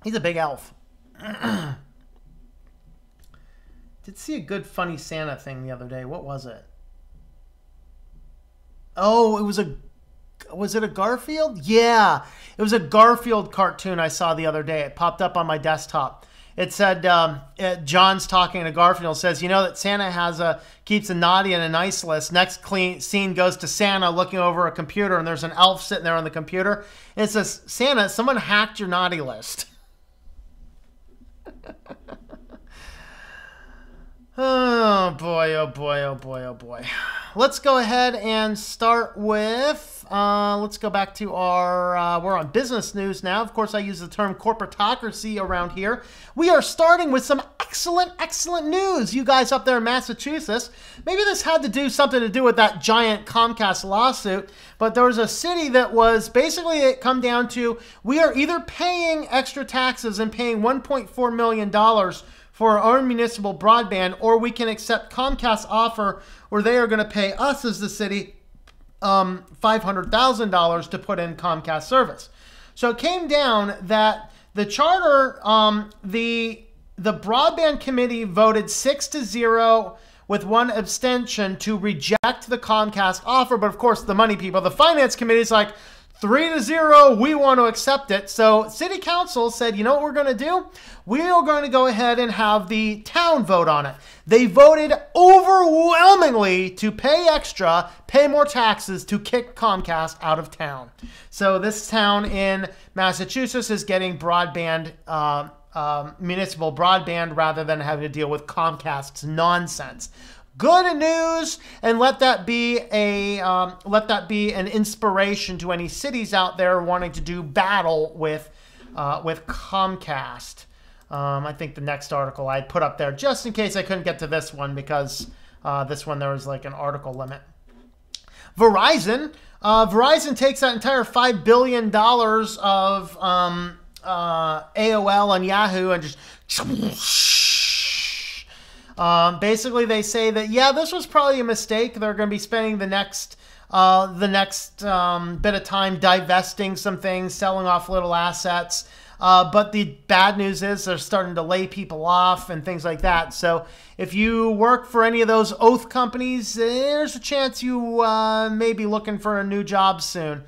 He's a big elf. Did see a good funny Santa thing the other day. What was it? Oh, was it a Garfield? Yeah, it was a Garfield cartoon I saw the other day. It popped up on my desktop. It said, John's talking to Garfield, says, you know that Santa keeps a naughty and a nice list. Next scene goes to Santa looking over a computer, and there's an elf sitting there on the computer. And it says, Santa, someone hacked your naughty list. Oh boy, oh boy, oh boy, oh boy. Let's go ahead and start with, let's go back to our, we're on business news now. Of course, I use the term corporatocracy around here. We are starting with some excellent news. You guys up there in Massachusetts, maybe this had something to do with that giant Comcast lawsuit, but there was a city that was basically, it come down to, we are either paying extra taxes and paying $1.4 million for our own municipal broadband, or we can accept Comcast's offer where they are going to pay us as the city $500,000 to put in Comcast service. So it came down that the charter, the broadband committee voted 6-0 with one abstention to reject the Comcast offer. But of course, the money people, the finance committee is like, 3-0, we want to accept it. So city council said, you know what we're going to do? We are going to go ahead and have the town vote on it. They voted overwhelmingly to pay extra, pay more taxes to kick Comcast out of town. So this town in Massachusetts is getting broadband, municipal broadband, rather than having to deal with Comcast's nonsense. Good news, and let that be an inspiration to any cities out there wanting to do battle with Comcast. I think the next article I put up there, just in case I couldn't get to this one, because this one there was like an article limit. Verizon takes that entire $5 billion of AOL and Yahoo and just basically, they say that, yeah, this was probably a mistake. They're going to be spending the next bit of time divesting some things, selling off little assets. But the bad news is they're starting to lay people off and things like that. So if you work for any of those oath companies, there's a chance you may be looking for a new job soon.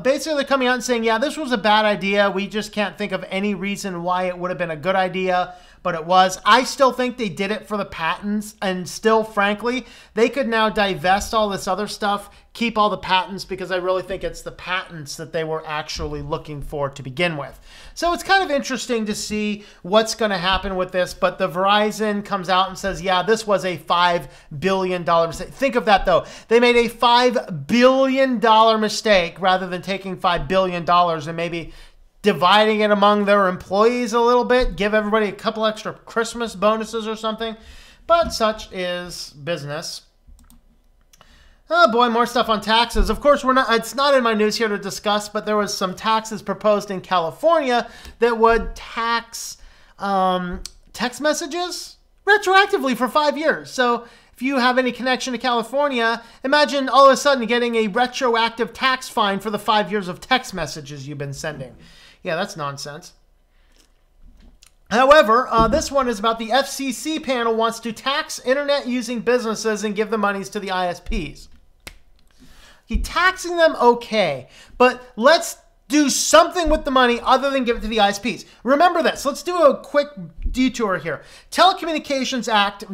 Basically, they're coming out and saying, yeah, this was a bad idea. We just can't think of any reason why it would have been a good idea, but it was. I still think they did it for the patents, and still, frankly, they could now divest all this other stuff, keep all the patents, because I really think it's the patents that they were actually looking for to begin with. So it's kind of interesting to see what's going to happen with this, but the Verizon comes out and says, yeah, this was a $5 billion mistake. Think of that, though. They made a $5 billion mistake rather than taking $5 billion and maybe dividing it among their employees a little bit, give everybody a couple extra Christmas bonuses or something. But such is business. Oh boy, more stuff on taxes. Of course, it's not in my news here to discuss, but there was some taxes proposed in California that would tax text messages retroactively for 5 years. So if you have any connection to California, imagine all of a sudden getting a retroactive tax fine for the 5 years of text messages you've been sending. Yeah, that's nonsense. However, this one is about the FCC panel wants to tax internet using businesses and give the monies to the ISPs. Taxing them, okay, but let's do something with the money other than give it to the ISPs. Remember this. Let's do a quick detour here. Telecommunications Act,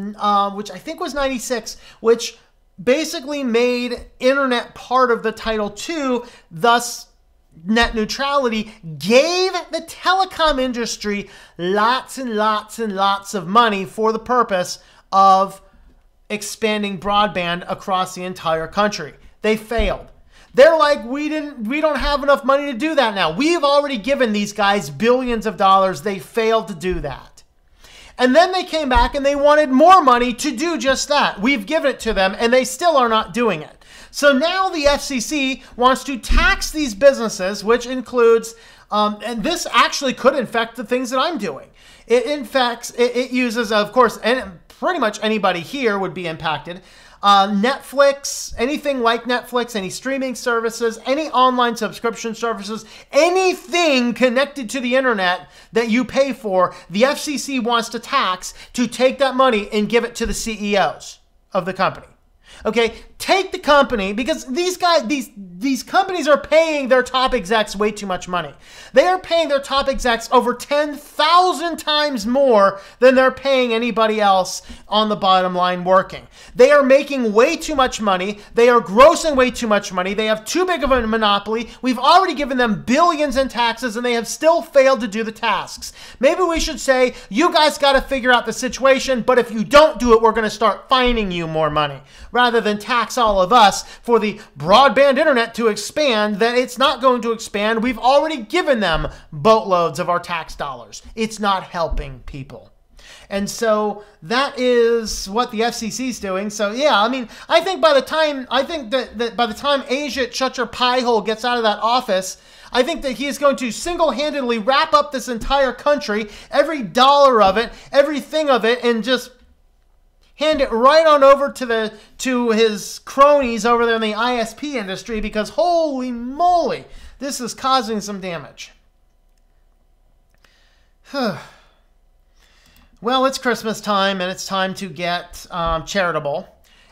which I think was 96, which basically made internet part of the Title II, thus net neutrality, gave the telecom industry lots and lots and lots of money for the purpose of expanding broadband across the entire country. They failed. They're like, we don't have enough money to do that now. We've already given these guys billions of dollars. They failed to do that. And then they came back and they wanted more money to do just that. We've given it to them and they still are not doing it. So now the FCC wants to tax these businesses, which includes, and this actually could infect the things that I'm doing. It uses, of course, and pretty much anybody here would be impacted. Netflix, anything like Netflix, any streaming services, any online subscription services, anything connected to the internet that you pay for, the FCC wants to tax to take that money and give it to the CEOs of the company. Okay, take the company, because these companies are paying their top execs way too much money. They are paying their top execs over 10,000 times more than they're paying anybody else on the bottom line working. They are making way too much money. They are grossing way too much money. They have too big of a monopoly. We've already given them billions in taxes, and they have still failed to do the tasks. Maybe we should say, you guys got to figure out the situation, but if you don't do it, we're going to start fining you more money, rather than tax all of us for the broadband internet to expand. That it's not going to expand. We've already given them boatloads of our tax dollars. It's not helping people. And so that is what the FCC is doing. So yeah, I mean, I think by the time Ajit Chhatrapati gets out of that office, I think that he is going to single-handedly wrap up this entire country, every dollar of it, everything of it, and just hand it right on over to his cronies over there in the ISP industry, because holy moly, this is causing some damage. Well, it's Christmas time, and it's time to get charitable.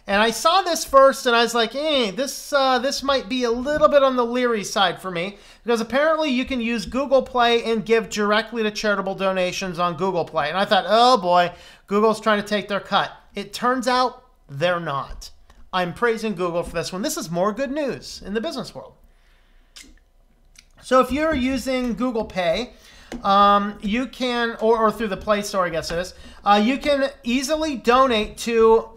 And I saw this first, and I was like, this might be a little bit on the leery side for me, because apparently you can use Google Play and give directly to charitable donations on Google Play. And I thought, oh boy, Google's trying to take their cut. It turns out they're not. I'm praising Google for this one. This is more good news in the business world. So if you're using Google Pay, you can, or through the Play Store, I guess it is, you can easily donate to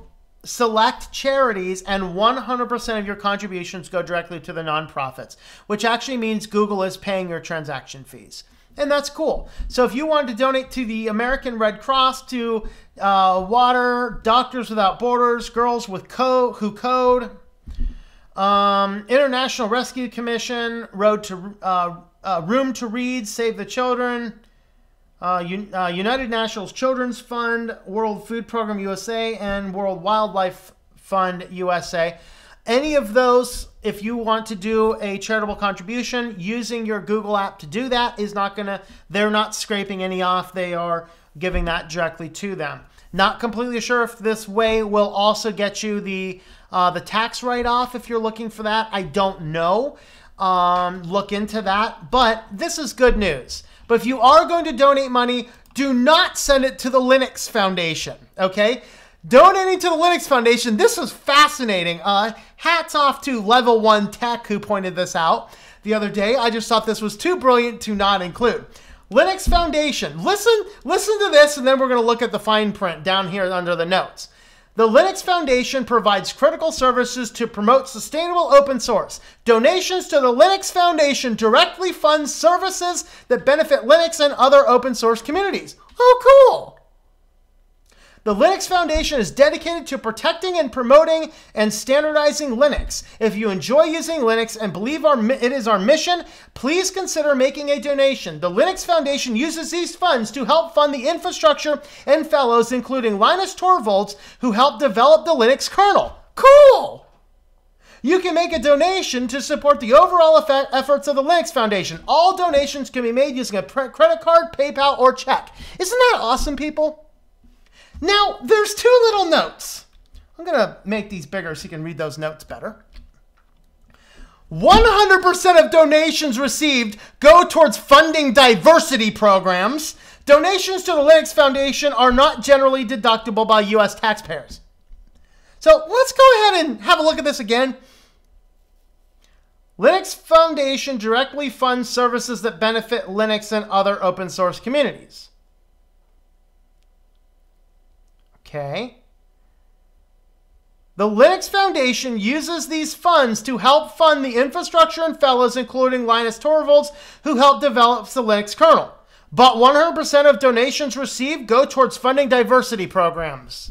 select charities, and 100% of your contributions go directly to the nonprofits, which actually means Google is paying your transaction fees. And that's cool. So if you wanted to donate to the American Red Cross, to Water, Doctors Without Borders, Girls Who Code, International Rescue Commission, Room to Read, Save the Children, United Nations Children's Fund, World Food Program USA, and World Wildlife Fund USA. Any of those, if you want to do a charitable contribution using your Google app to do that, they're not scraping any off. They are giving that directly to them. Not completely sure if this way will also get you the tax write-off if you're looking for that. I don't know. Look into that. But this is good news. But if you are going to donate money, do not send it to the Linux Foundation, okay? Donating to the Linux Foundation, this was fascinating. Hats off to Level 1 Tech who pointed this out the other day. I just thought this was too brilliant to not include. Linux Foundation, listen to this, and then we're going to look at the fine print down here under the notes. The Linux Foundation provides critical services to promote sustainable open source. Donations to the Linux Foundation directly fund services that benefit Linux and other open source communities. Oh, cool! The Linux Foundation is dedicated to protecting and promoting and standardizing Linux. If you enjoy using Linux and believe it is our mission, please consider making a donation. The Linux Foundation uses these funds to help fund the infrastructure and fellows, including Linus Torvalds, who helped develop the Linux kernel. Cool! You can make a donation to support the overall efforts of the Linux Foundation. All donations can be made using a credit card, PayPal, or check. Isn't that awesome, people? Now, there's two little notes. I'm going to make these bigger so you can read those notes better. 100% of donations received go towards funding diversity programs. Donations to the Linux Foundation are not generally deductible by U.S. taxpayers. So let's go ahead and have a look at this again. Linux Foundation directly funds services that benefit Linux and other open source communities. Okay. The Linux Foundation uses these funds to help fund the infrastructure and fellows, including Linus Torvalds, who helped develop the Linux kernel. But 100% of donations received go towards funding diversity programs.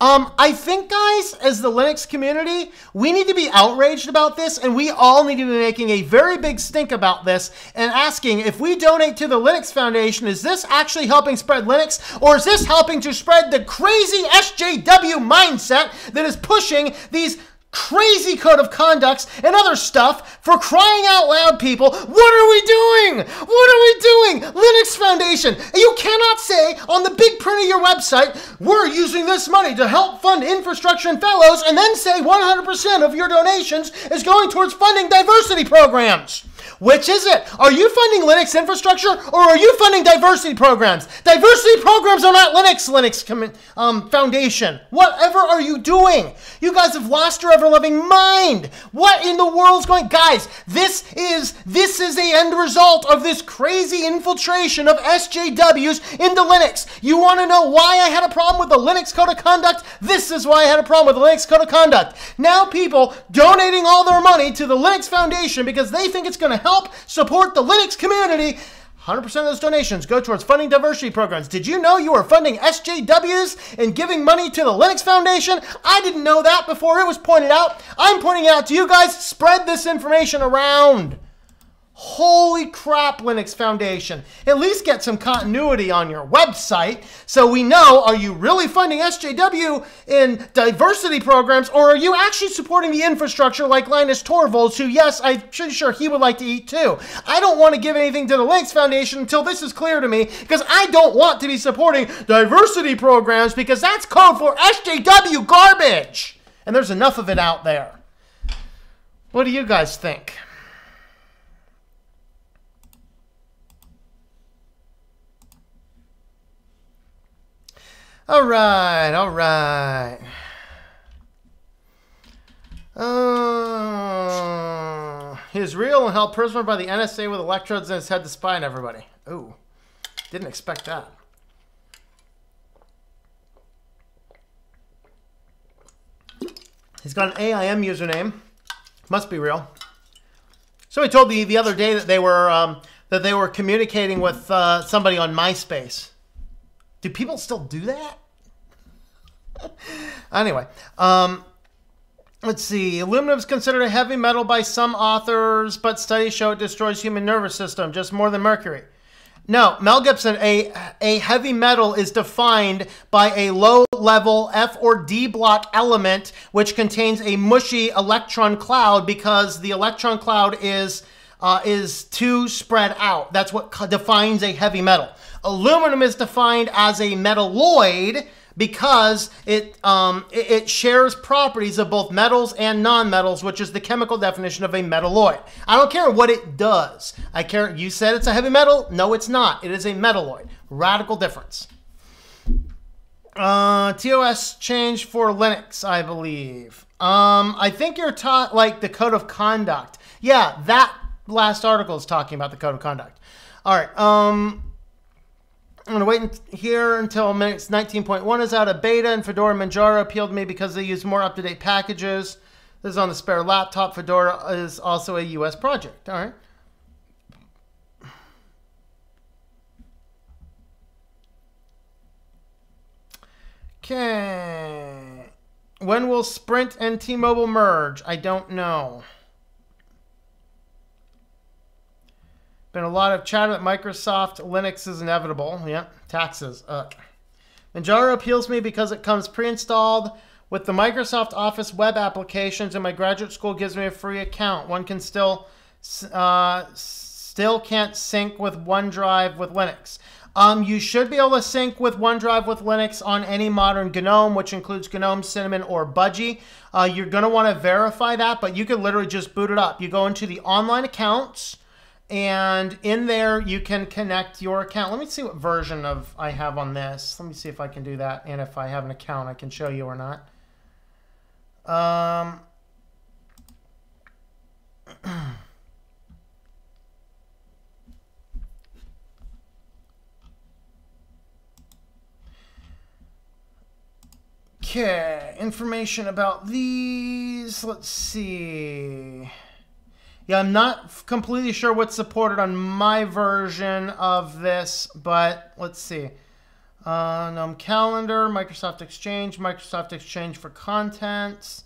I think, guys, as the Linux community, we need to be outraged about this, and we all need to be making a very big stink about this and asking, if we donate to the Linux Foundation, is this actually helping spread Linux, or is this helping to spread the crazy SJW mindset that is pushing these crazy code of conducts and other stuff? For crying out loud, people, what are we doing? What are we doing? Linux Foundation. You cannot say on the big print of your website, we're using this money to help fund infrastructure and fellows, and then say 100% of your donations is going towards funding diversity programs. Which is it? Are you funding Linux infrastructure, or are you funding diversity programs? Diversity programs are not Linux Foundation. Whatever are you doing? You guys have lost your ever-loving mind. What in the world's going? Guys, this is the end result of this crazy infiltration of SJWs into Linux. You want to know why I had a problem with the Linux Code of Conduct? This is why I had a problem with the Linux Code of Conduct. Now people donating all their money to the Linux Foundation because they think it's going to help support the Linux community. 100% of those donations go towards funding diversity programs. Did you know you were funding SJWs and giving money to the Linux Foundation? I didn't know that before it was pointed out. I'm pointing it out to you guys. Spread this information around. Holy crap, Linux Foundation. At least get some continuity on your website so we know, are you really funding SJW in diversity programs, or are you actually supporting the infrastructure like Linus Torvalds, who, yes, I'm pretty sure he would like to eat too. I don't want to give anything to the Linux Foundation until this is clear to me, because I don't want to be supporting diversity programs, because that's code for SJW garbage. And there's enough of it out there. What do you guys think? All right, all right. He's real and held prisoner by the NSA with electrodes in his head to spy on everybody. Ooh, didn't expect that. He's got an AIM username. Must be real. Somebody told me the other day that they were communicating with somebody on MySpace. Do people still do that? Anyway, let's see. Aluminum is considered a heavy metal by some authors, but studies show it destroys human nervous system just more than mercury. No, Mel Gibson, a heavy metal is defined by a low-level F or D block element which contains a mushy electron cloud, because the electron cloud is too spread out. That's what defines a heavy metal. Aluminum is defined as a metalloid because it shares properties of both metals and non-metals, which is the chemical definition of a metalloid. I don't care what it does. I care. You said it's a heavy metal. No, it's not. It is a metalloid. Radical difference. TOS change for Linux, I believe. I think you're taught like the code of conduct. Yeah, that last article is talking about the code of conduct. All right. I'm going to wait here until Linux 19.1 is out of beta, and Fedora and Manjaro appealed to me because they use more up-to-date packages. This is on the spare laptop. Fedora is also a US project. All right. Okay. When will Sprint and T-Mobile merge? I don't know. Been a lot of chatter that Microsoft Linux is inevitable. Yeah, taxes. Manjaro appeals me because it comes pre-installed with the Microsoft Office web applications, and my graduate school gives me a free account. One can still can't sync with OneDrive with Linux. You should be able to sync with OneDrive with Linux on any modern GNOME, which includes GNOME, Cinnamon, or Budgie. You're going to want to verify that, but you can literally just boot it up. You go into the online accounts, and in there, you can connect your account. Let me see what version of I have on this. Let me see if I can do that. And if I have an account, I can show you or not. Okay, information about these. Let's see. Yeah, I'm not completely sure what's supported on my version of this, but let's see. GNOME Calendar, Microsoft Exchange for content.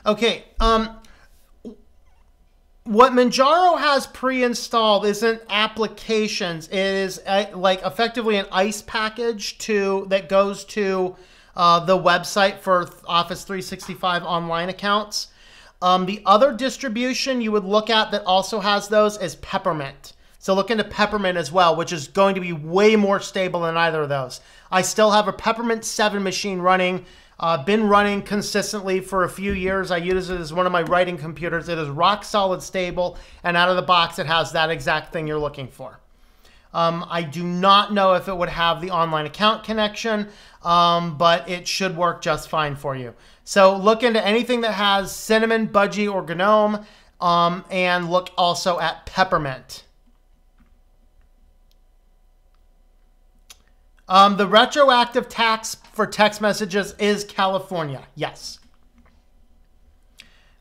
Okay. What Manjaro has pre-installed isn't applications. It is like effectively an ICE package that goes to the website for Office 365 online accounts. The other distribution you would look at that also has those is Peppermint. So look into Peppermint as well, which is going to be way more stable than either of those. I still have a Peppermint 7 machine running. Been running consistently for a few years. I use it as one of my writing computers. It is rock solid stable, and out of the box it has that exact thing you're looking for. I do not know if it would have the online account connection, but it should work just fine for you. So look into anything that has Cinnamon, Budgie, or GNOME, and look also at Peppermint. The retroactive tax for text messages is California. Yes.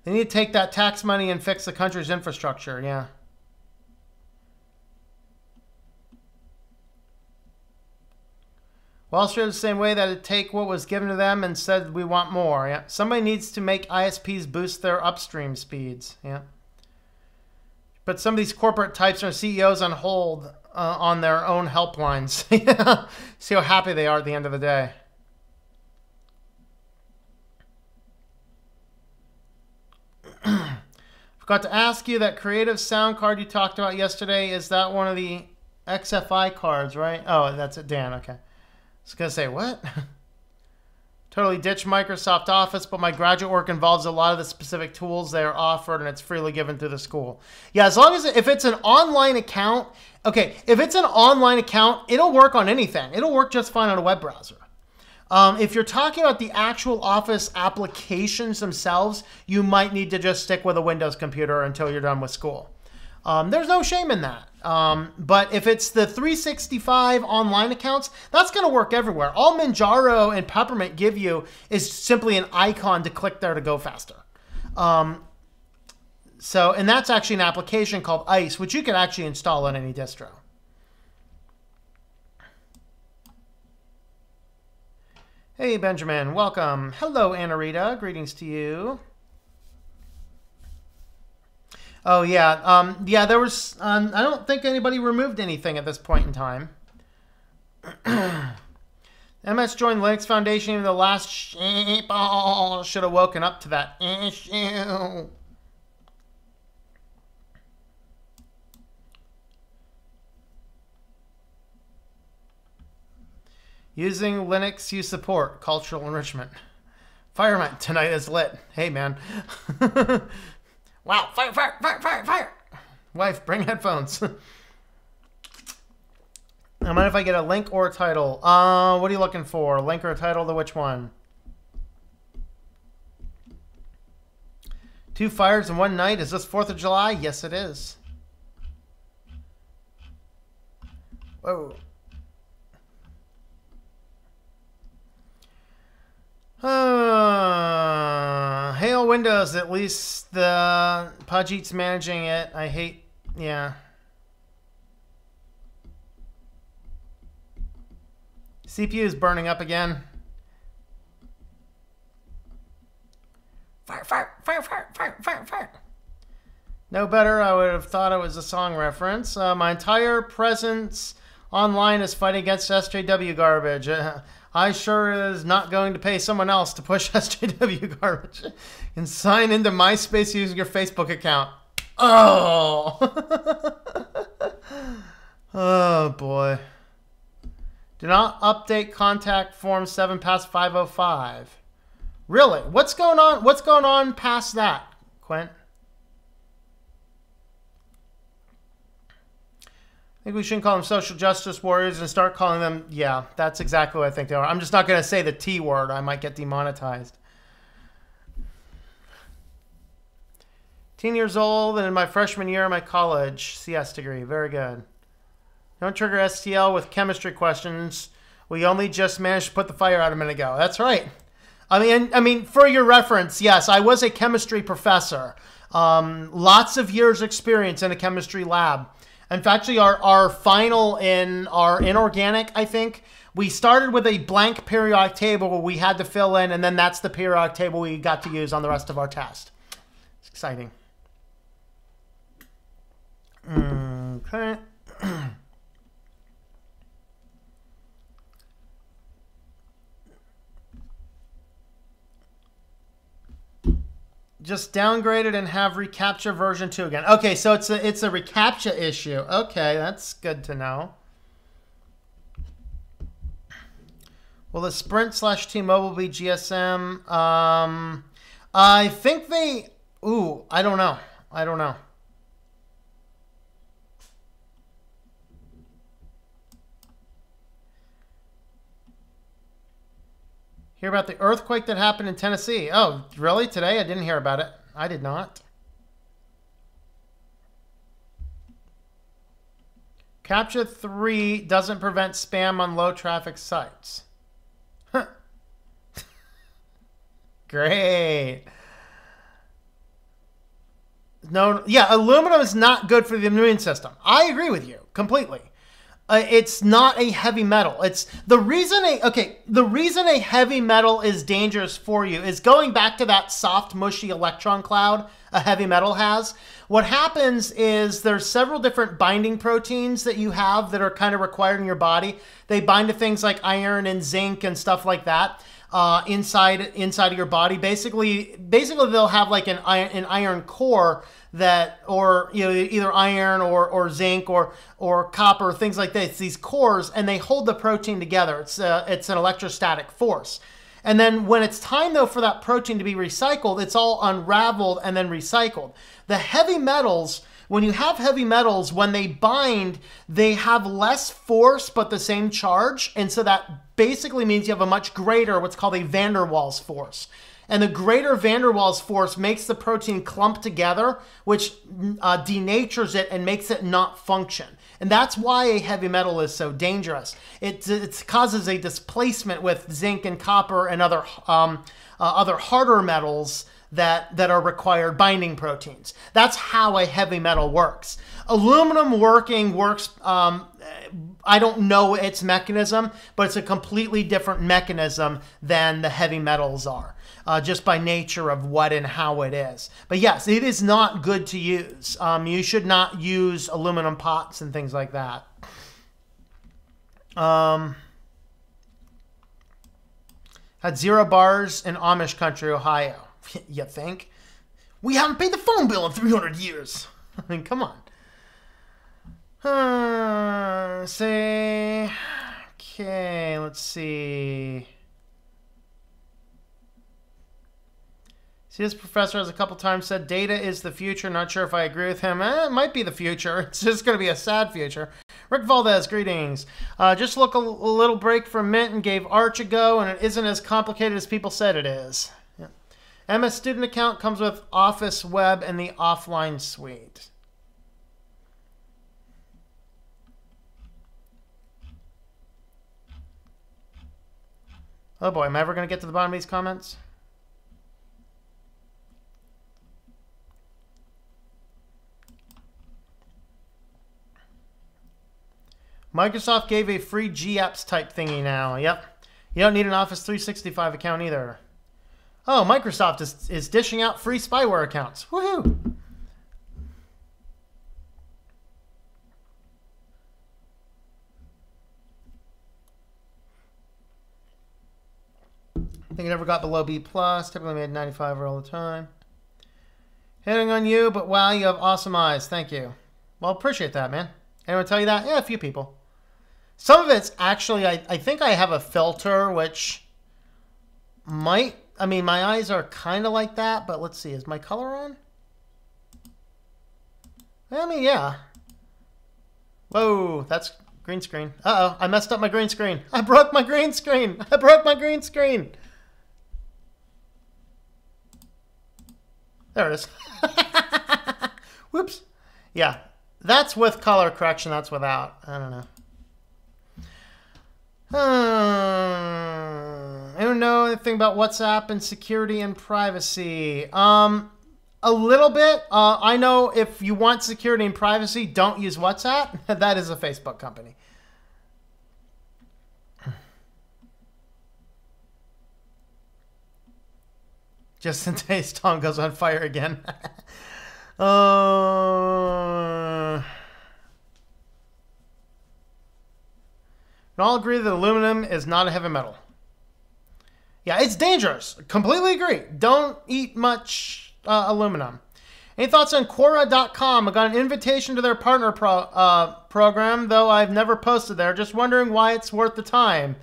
They need to take that tax money and fix the country's infrastructure. Yeah. Wall Street is the same way that it take what was given to them and said we want more. Yeah. Somebody needs to make ISPs boost their upstream speeds. Yeah. But some of these corporate types are CEOs on hold on their own helplines. See how happy they are at the end of the day. Forgot to ask you, that creative sound card you talked about yesterday, is that one of the XFI cards, right? Oh, that's it, Dan. Okay. I was going to say, what? Totally ditched Microsoft Office, but my graduate work involves a lot of the specific tools they are offered, and it's freely given through the school. Yeah, as long as if it's an online account, okay, if it's an online account, it'll work on anything. It'll work just fine on a web browser. If you're talking about the actual Office applications themselves, you might need to just stick with a Windows computer until you're done with school. There's no shame in that. But if it's the 365 online accounts, that's going to work everywhere. All Manjaro and Peppermint give you is simply an icon to click there to go faster. And that's actually an application called ICE, which you can actually install on any distro. Hey, Benjamin, welcome. Hello, Anna Rita. Greetings to you. Oh, yeah. Yeah, there was... I don't think anybody removed anything at this point in time. MS joined Linux Foundation. Even the last sheep should have woken up to that issue. Using Linux you support. Cultural enrichment. Fireman tonight is lit. Hey, man. Wow, fire, fire, fire, fire, fire. Wife, bring headphones. I mind if I get a link or a title. What are you looking for? A link or a title to which one? 2 fires in one night. Is this 4th of July? Yes, it is. Whoa. Hail Windows, at least the Pajit's managing it. I hate, yeah. CPU is burning up again. Fire, fire, fire, fire, fire, fire, fire. No better, I would have thought it was a song reference. My entire presence online is fighting against SJW garbage. I sure is not going to pay someone else to push SJW garbage. And sign into MySpace using your Facebook account. Oh! Oh, boy. Do not update contact form 7 past 505. Really? What's going on? What's going on past that, Quint? I think we shouldn't call them social justice warriors and start calling them, yeah, that's exactly what I think they are. I'm just not going to say the T word. I might get demonetized. 10 years old and in my freshman year of my college CS degree. Very good. Don't trigger STL with chemistry questions. We only just managed to put the fire out a minute ago. That's right. I mean, for your reference, yes, I was a chemistry professor. Lots of years experience in a chemistry lab. In fact, actually, our final in our inorganic, I think, we started with a blank periodic table where we had to fill in, and then that's the periodic table we got to use on the rest of our test. It's exciting. Okay. Just downgrade it and have reCAPTCHA version 2 again. Okay, so it's a reCAPTCHA issue. Okay, that's good to know. Will the Sprint / T-Mobile be GSM? I think they... Ooh, I don't know. I don't know. Hear about the earthquake that happened in Tennessee. Oh, really? Today? I didn't hear about it. I did not. CAPTCHA 3 doesn't prevent spam on low traffic sites. Huh. Great. No, yeah, aluminum is not good for the immune system. I agree with you completely. It's not a heavy metal. It's the reason the reason a heavy metal is dangerous for you is going back to that soft, mushy electron cloud a heavy metal has. What happens is there's several different binding proteins that you have that are kind of required in your body. They bind to things like iron and zinc and stuff like that inside of your body. Basically they'll have like an iron core that, or either iron or zinc or copper, things like this, these cores, and they hold the protein together. It's an electrostatic force. And then when it's time though for that protein to be recycled, it's all unraveled and then recycled. The heavy metals, when you have heavy metals, when they bind, they have less force but the same charge, and so that basically means you have a much greater, what's called a van der Waals force. And the greater van der Waals force makes the protein clump together, which denatures it and makes it not function. And that's why a heavy metal is so dangerous. It causes a displacement with zinc and copper and other harder metals that are required binding proteins. That's how a heavy metal works. Aluminum works, I don't know its mechanism, but it's a completely different mechanism than the heavy metals are. Just by nature of what and how it is. But yes, it is not good to use. You should not use aluminum pots and things like that. Had 0 bars in Amish country, Ohio. You think? We haven't paid the phone bill in 300 years. I mean, come on. Say, okay, let's see. See, this professor has a couple times said data is the future. Not sure if I agree with him. It might be the future. It's just going to be a sad future. Rick Valdez, greetings. Just look a little break from Mint and gave Arch a go, and it isn't as complicated as people said it is. Yeah. MS Student account comes with Office Web and the offline suite. Oh boy, am I ever going to get to the bottom of these comments? Microsoft gave a free GApps type thingy now. Yep. You don't need an Office 365 account either. Oh, Microsoft is dishing out free spyware accounts. Woohoo! I think it never got below B+. Typically made 95 all the time. Hitting on you, but wow, you have awesome eyes. Thank you. Well, appreciate that, man. Anyone tell you that? Yeah, a few people. Some of it's actually, I think I have a filter, which might, I mean, my eyes are kind of like that, but let's see, is my color on? I mean, yeah. Whoa, that's green screen. Uh-oh, I messed up my green screen. I broke my green screen. I broke my green screen. There it is. Whoops. Yeah, that's with color correction, that's without. I don't know. I don't know anything about WhatsApp and security and privacy. A little bit. I know if you want security and privacy, don't use WhatsApp. That is a Facebook company. Just in case Tom goes on fire again. We all agree that aluminum is not a heavy metal. Yeah, it's dangerous. Completely agree. Don't eat much aluminum. Any thoughts on Quora.com? I got an invitation to their partner program, though I've never posted there. Just wondering why it's worth the time.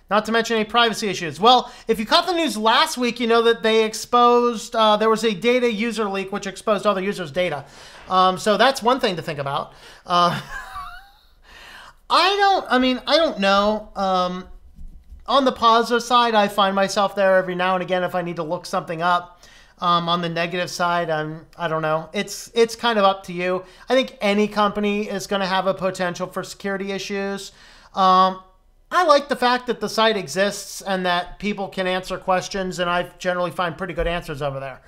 Not to mention any privacy issues. Well, if you caught the news last week, you know that they exposed, there was a data user leak which exposed all the users' data. So that's one thing to think about. I don't know. On the positive side, I find myself there every now and again if I need to look something up. On the negative side, I don't know. It's kind of up to you. I think any company is going to have a potential for security issues. I like the fact that the site exists and that people can answer questions, and I generally find pretty good answers over there.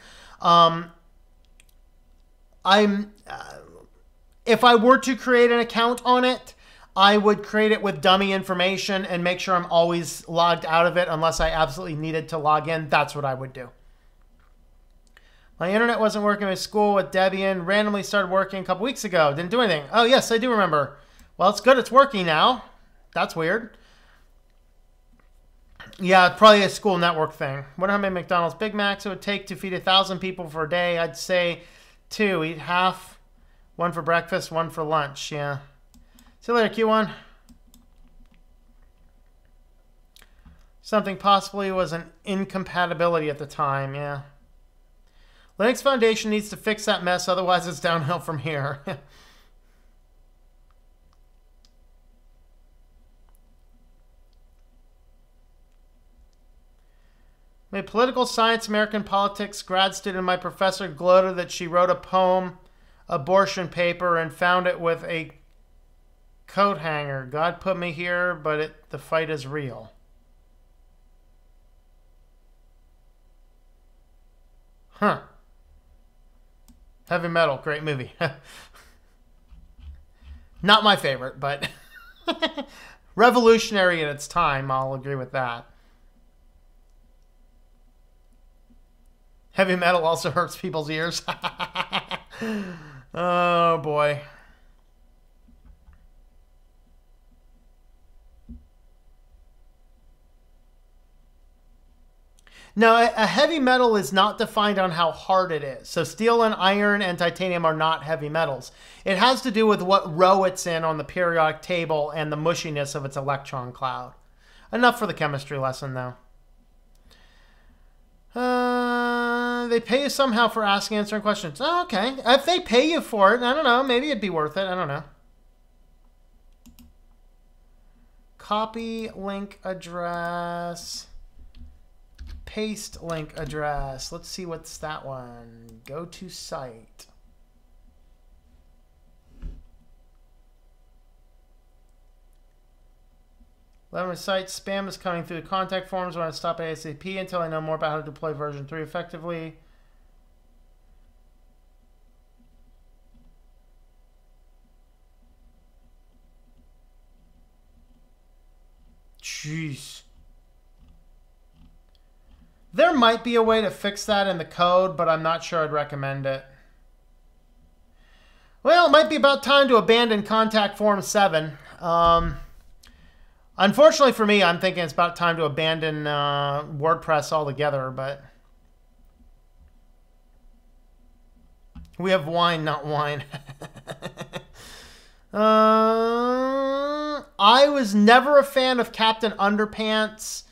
If I were to create an account on it, I would create it with dummy information and make sure I'm always logged out of it unless I absolutely needed to log in. That's what I would do. My internet wasn't working at school with Debian. Randomly started working a couple weeks ago. Didn't do anything. Oh, yes, I do remember. Well, it's good. It's working now. That's weird. Yeah, probably a school network thing. Wonder how many McDonald's Big Macs it would take to feed 1,000 people for a day. I'd say 2. Eat half. 1 for breakfast, 1 for lunch. Yeah. See you later, Q1. Something possibly was an incompatibility at the time. Yeah. Linux Foundation needs to fix that mess. Otherwise, it's downhill from here. My political science, American politics grad student, my professor gloated that she wrote a poem, abortion paper, and found it with a coat hanger. God put me here, but the fight is real. Huh. Heavy Metal, great movie. Not my favorite, but revolutionary in its time. I'll agree with that. Heavy metal also hurts people's ears. Oh, boy. No, a heavy metal is not defined on how hard it is. So steel and iron and titanium are not heavy metals. It has to do with what row it's in on the periodic table and the mushiness of its electron cloud. Enough for the chemistry lesson, though. They pay you somehow for asking and answering questions. Oh, okay. If they pay you for it, I don't know. Maybe it'd be worth it. I don't know. Copy link address. Paste link address. Let's see what's that one. Go to site. Let me site spam is coming through the contact forms. I want to stop ASAP until I know more about how to deploy version 3 effectively. Jeez. There might be a way to fix that in the code, but I'm not sure I'd recommend it. Well, it might be about time to abandon contact form 7. Unfortunately for me, I'm thinking it's about time to abandon WordPress altogether, but we have wine, not wine. I was never a fan of Captain Underpants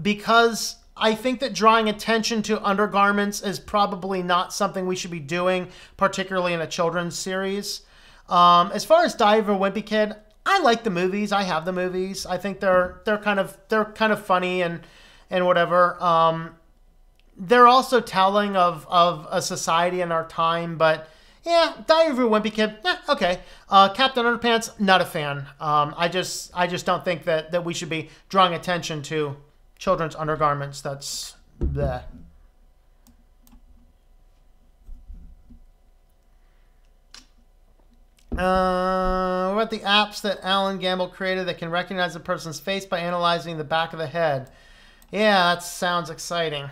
because I think that drawing attention to undergarments is probably not something we should be doing, particularly in a children's series. As far as Diver Wimpy Kid, I like the movies. I have the movies. I think they're kind of funny and whatever. They're also telling of a society in our time, but yeah, Diver Wimpy Kid, okay. Captain Underpants, not a fan. I just don't think that we should be drawing attention to children's undergarments. That's bleh. What about the apps that Alan Gamble created that can recognize a person's face by analyzing the back of the head? Yeah, that sounds exciting.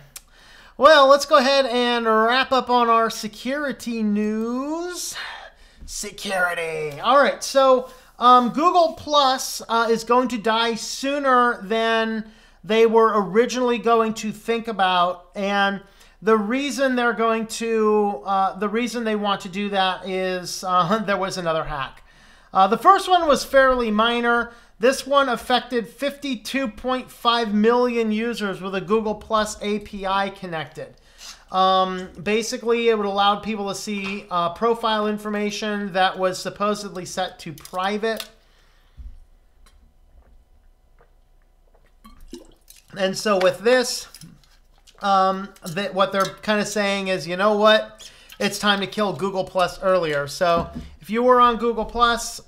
Well, let's go ahead and wrap up on our security news. Security. All right, so Google Plus is going to die sooner than they were originally going to think about, and the reason they're going to, the reason they want to do that is there was another hack. The first one was fairly minor. This one affected 52.5 million users with a Google Plus API connected. Basically, it would allow people to see profile information that was supposedly set to private. And so with this, what they're kind of saying is, you know what? It's time to kill Google Plus earlier. So if you were on Google Plus,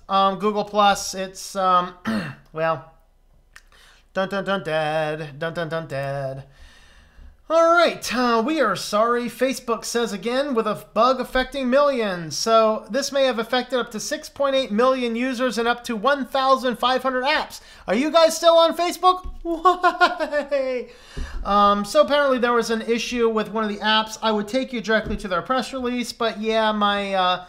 it's, well, dun dun dun dead, dun dun dun dead. All right, we are sorry, Facebook says again, with a bug affecting millions. So this may have affected up to 6.8 million users and up to 1,500 apps. Are you guys still on Facebook? Why? So apparently there was an issue with one of the apps. I would take you directly to their press release, but yeah, my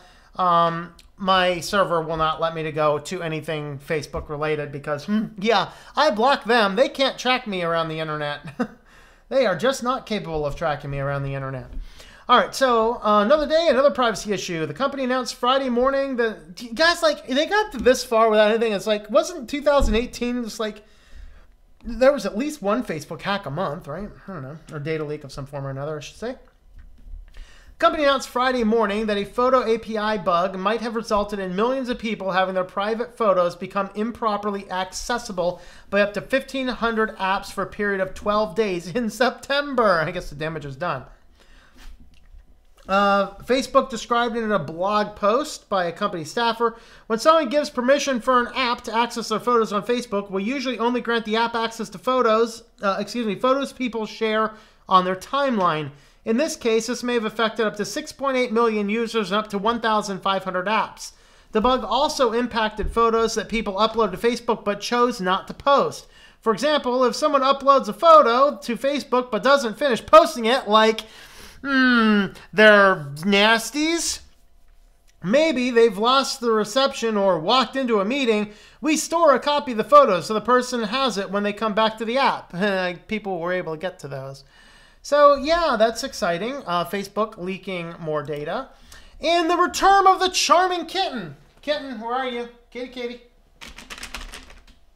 server will not let me to go to anything Facebook related because, yeah, I blocked them. They can't track me around the internet. They are just not capable of tracking me around the internet. All right, so another day, another privacy issue. The company announced Friday morning that, guys, like, they got this far without anything. It's like, wasn't 2018 just like, there was at least one Facebook hack a month, right? I don't know, or data leak of some form or another, I should say. The company announced Friday morning that a photo API bug might have resulted in millions of people having their private photos become improperly accessible by up to 1,500 apps for a period of 12 days in September. I guess the damage is done. Facebook described it in a blog post by a company staffer. When someone gives permission for an app to access their photos on Facebook, we usually only grant the app access to photos people share on their timeline. In this case, this may have affected up to 6.8 million users and up to 1,500 apps. The bug also impacted photos that people upload to Facebook but chose not to post. For example, if someone uploads a photo to Facebook but doesn't finish posting it, like, they're nasties, maybe they've lost the reception or walked into a meeting, we store a copy of the photo so the person has it when they come back to the app. People were able to get to those. So yeah, that's exciting. Facebook leaking more data. And the return of the charming kitten. Kitten, where are you? Kitty, kitty.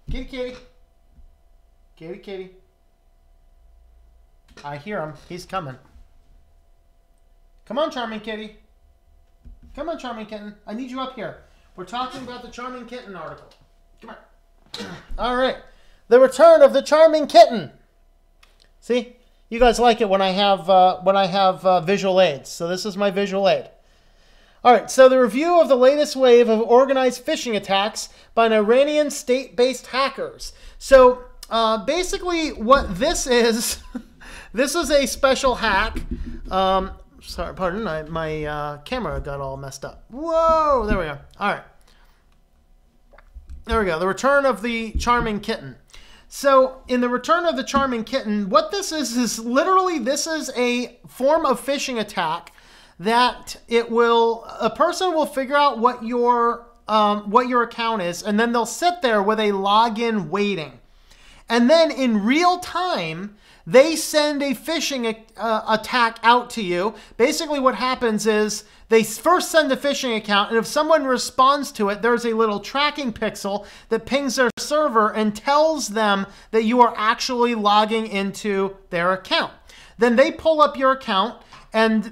Kitty, kitty. Kitty, kitty. I hear him. He's coming. Come on, charming kitty. Come on, charming kitten. I need you up here. We're talking about the charming kitten article. Come on. All right. The return of the charming kitten. See? You guys like it when I have visual aids. So this is my visual aid. All right, so the review of the latest wave of organized phishing attacks by an Iranian state-based hackers. So basically what this is, this is a special hack. Sorry, pardon, my camera got all messed up. Whoa, there we go. All right. There we go, the return of the charming kitten. So in the return of the charming kitten, what this is literally, this is a form of phishing attack that a person will figure out what your account is, and then they'll sit there with a login waiting. And then in real time, they send a phishing attack out to you. Basically what happens is they first send a phishing account, and if someone responds to it, there's a little tracking pixel that pings their server and tells them that you are actually logging into their account. Then they pull up your account, and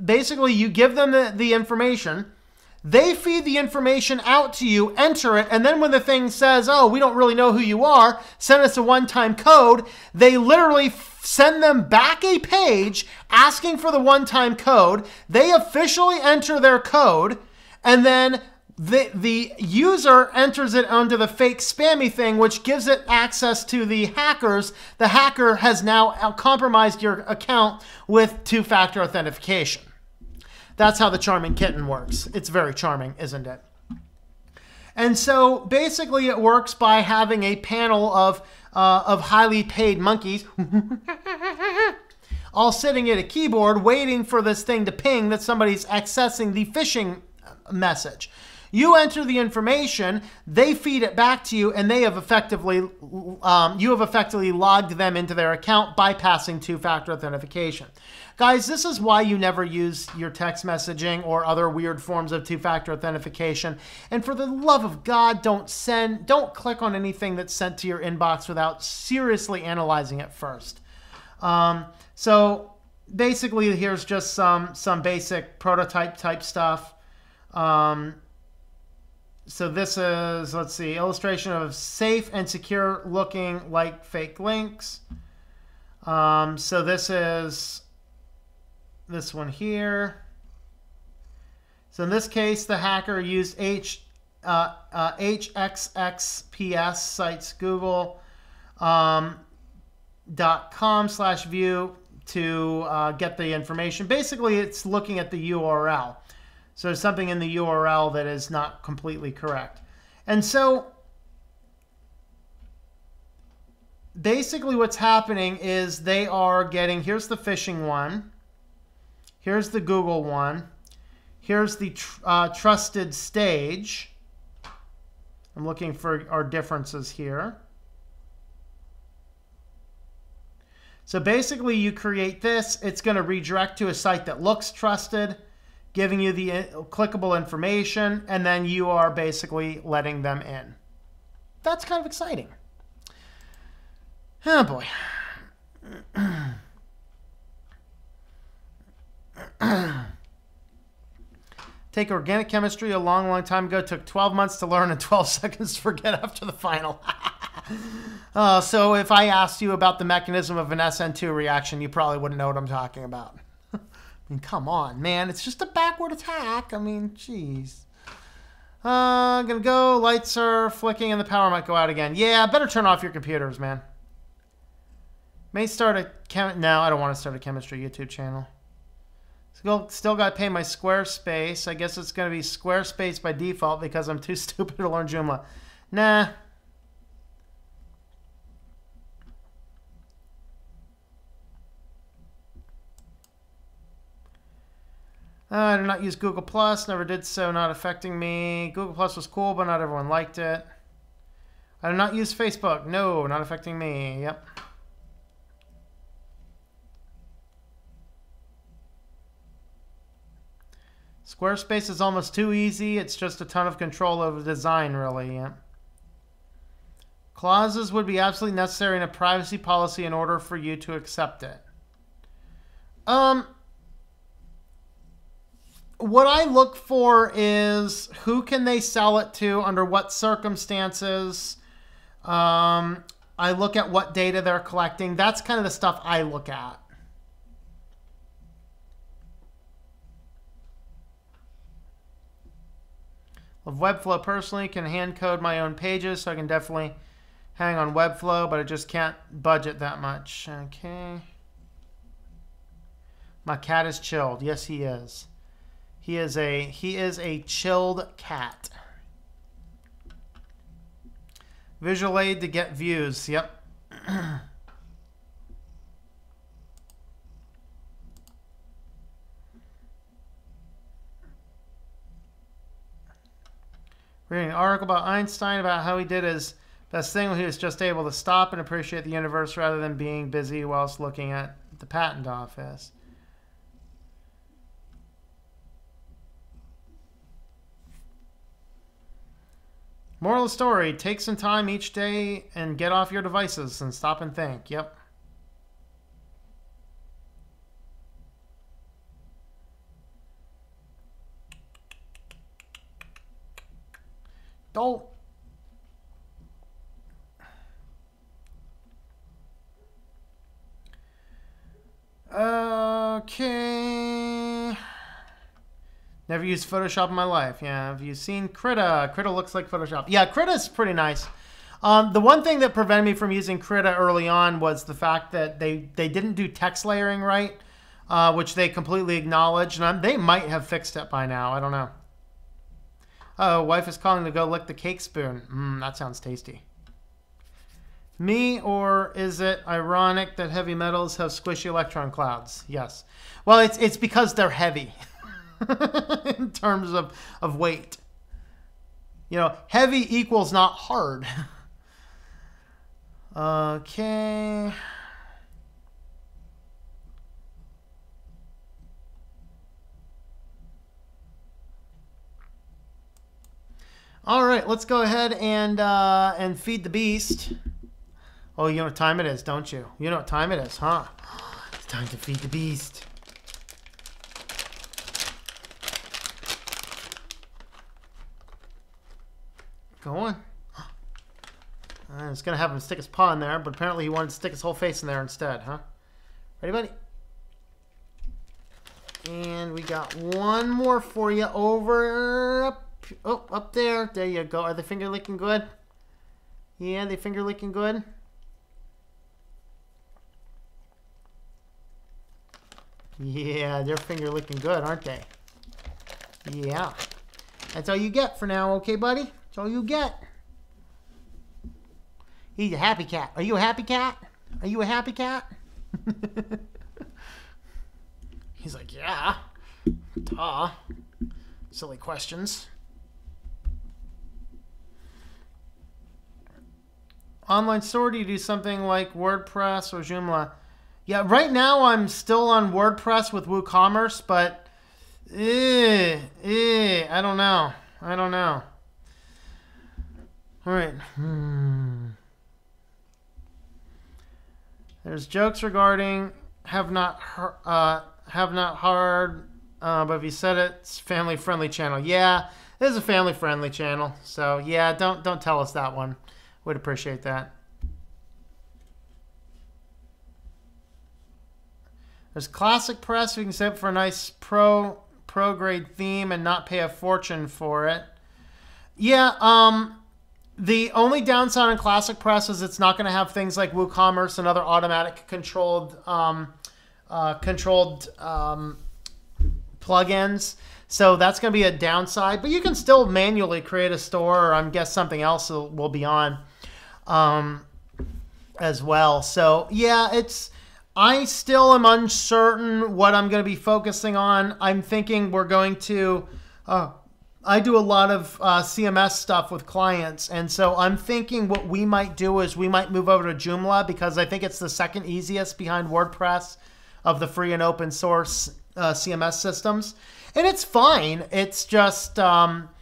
basically you give them the information. They feed the information out to you, enter it, and then when the thing says, oh, we don't really know who you are, send us a one-time code, they literally send them back a page asking for the one-time code. They officially enter their code, and then the user enters it onto the fake spammy thing, which gives it access to the hackers. The hacker has now compromised your account with two-factor authentication. That's how the Charming Kitten works. It's very charming, isn't it? And so basically it works by having a panel of highly paid monkeys all sitting at a keyboard waiting for this thing to ping that somebody's accessing the phishing message. You enter the information, they feed it back to you, and they have effectively, you have effectively logged them into their account, bypassing two-factor authentication. Guys, this is why you never use your text messaging or other weird forms of two-factor authentication. And for the love of God, don't click on anything that's sent to your inbox without seriously analyzing it first. So basically, here's just some basic prototype type stuff. So this is, let's see, illustration of safe and secure looking like fake links. So this is this one here. So in this case, the hacker used HXXPS sites google.com/view to get the information. Basically, it's looking at the URL. So there's something in the URL that is not completely correct. And so basically what's happening is they are getting, here's the phishing one, here's the Google one, here's the trusted stage. I'm looking for our differences here. So basically you create this, it's going to redirect to a site that looks trusted, giving you the clickable information, and then you are basically letting them in. That's kind of exciting. Oh boy. Take organic chemistry a long, long time ago. Took 12 months to learn and 12 seconds to forget after the final. So if I asked you about the mechanism of an SN2 reaction, you probably wouldn't know what I'm talking about. I mean, come on, man. It's just a backward attack. I mean, jeez. I'm going to go. Lights are flicking and the power might go out again. Yeah, better turn off your computers, man. May start a no, I don't want to start a chemistry YouTube channel. Still got to pay my Squarespace. I guess it's going to be Squarespace by default because I'm too stupid to learn Joomla. Nah. I do not use Google+, never did so, not affecting me. Google+ was cool, but not everyone liked it. I do not use Facebook. No, not affecting me. Yep. Squarespace is almost too easy. It's just a ton of control over the design, really. Yep. Clauses would be absolutely necessary in a privacy policy in order for you to accept it. What I look for is who can they sell it to, under what circumstances. I look at what data they're collecting. That's kind of the stuff I look at. Love Webflow personally. Can hand code my own pages, so I can definitely hang on Webflow, but I just can't budget that much. Okay. My cat is chilled. Yes, he is. He is a chilled cat. Visual aid to get views. Yep. Reading an article about Einstein about how he did his best thing when he was just able to stop and appreciate the universe rather than being busy whilst looking at the patent office. Moral of the story, take some time each day and get off your devices and stop and think. Yep. Don't. Okay. Never used Photoshop in my life. Yeah, have you seen Krita? Krita looks like Photoshop. Yeah, Krita's pretty nice. The one thing that prevented me from using Krita early on was the fact that they didn't do text layering right. which they completely acknowledged. And they might have fixed it by now. I don't know. Oh, wife is calling to go lick the cake spoon. That sounds tasty. Me, or is it ironic that heavy metals have squishy electron clouds? Yes. Well, it's because they're heavy in terms of weight. You know, heavy equals not hard. Okay. All right, let's go ahead and feed the beast. Oh, you know what time it is, don't you? You know what time it is, huh? It's time to feed the beast. Go on. I was going to have him stick his paw in there, but apparently he wanted to stick his whole face in there instead, huh? Ready, buddy? And we got one more for you over up there. There you go. Are they finger licking good? Yeah, they finger licking good. Yeah, they're finger licking good, aren't they? Yeah. That's all you get for now, okay, buddy? That's all you get. He's a happy cat. Are you a happy cat? Are you a happy cat? He's like, yeah. Duh. Silly questions. Online store, do you do something like WordPress or Joomla? Yeah, right now I'm still on WordPress with WooCommerce, but I don't know. I don't know. All right. There's jokes regarding have not hard, but if you said it's family friendly channel. Yeah, it is a family friendly channel. So yeah, don't tell us that one. Would appreciate that. There's Classic Press. You can set up for a nice pro grade theme and not pay a fortune for it. Yeah, the only downside on Classic Press is it's not going to have things like WooCommerce and other automatic controlled plugins. So that's going to be a downside. But you can still manually create a store, or I guess something else will be on as well. So yeah, I still am uncertain what I'm going to be focusing on. I'm thinking we're going to... I do a lot of CMS stuff with clients, and so I'm thinking what we might do is we might move over to Joomla, because I think it's the second easiest behind WordPress of the free and open source CMS systems. And it's fine. It's just WordPress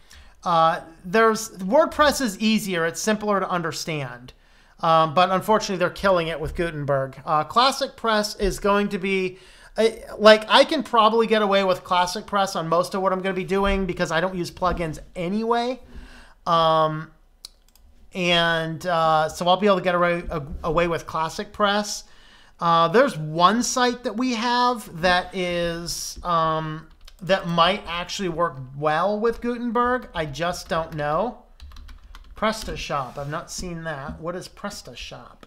is easier. It's simpler to understand. But unfortunately, they're killing it with Gutenberg. Classic Press is going to be... I can probably get away with Classic Press on most of what I'm going to be doing because I don't use plugins anyway. So I'll be able to get away with Classic Press. There's one site that we have that is that might actually work well with Gutenberg. I just don't know. PrestaShop. I've not seen that. What is PrestaShop?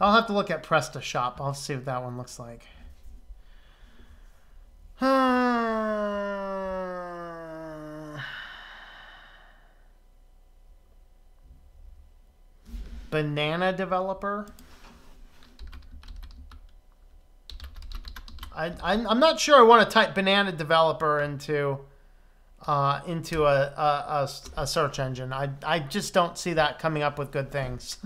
I'll have to look at PrestaShop. I'll see what that one looks like. Banana developer. I'm not sure I want to type banana developer into a search engine. I just don't see that coming up with good things.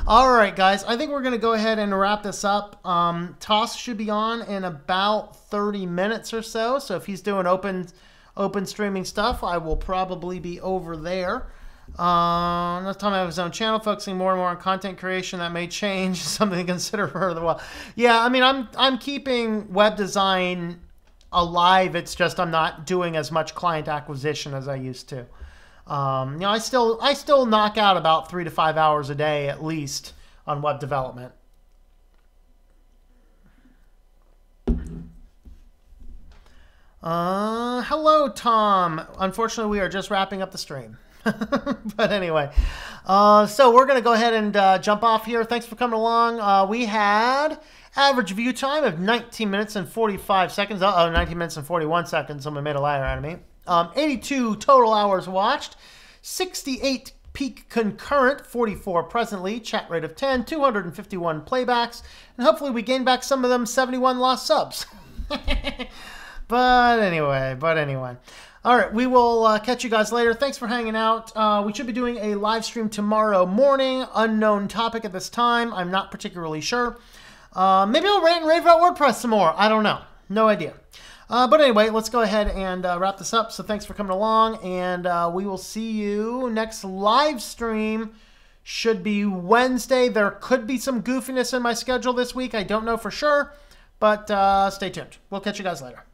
All right, guys, I think we're going to go ahead and wrap this up. Toss should be on in about 30 minutes or so. So if he's doing open streaming stuff, I will probably be over there. Next time I have his own channel, focusing more and more on content creation. That may change. Something to consider for the while. Yeah, I mean, I'm keeping web design alive. It's just I'm not doing as much client acquisition as I used to. You know, I still knock out about 3 to 5 hours a day at least on web development. Hello, Tom. Unfortunately, we are just wrapping up the stream. But anyway, so we're going to go ahead and jump off here. Thanks for coming along. We had average view time of 19 minutes and 45 seconds. 19 minutes and 41 seconds. Someone made a liar out of me. 82 total hours watched. 68 peak concurrent, 44 presently, chat rate of 10, 251 playbacks, and hopefully we gain back some of them 71 lost subs. But anyway. All right, we will catch you guys later. Thanks for hanging out. We should be doing a live stream tomorrow morning. Unknown topic at this time. I'm not particularly sure. Maybe I'll rant and rave about WordPress some more. I don't know. No idea. But anyway, let's go ahead and wrap this up. So thanks for coming along, and we will see you next live stream. Should be Wednesday. There could be some goofiness in my schedule this week. I don't know for sure, but stay tuned. We'll catch you guys later.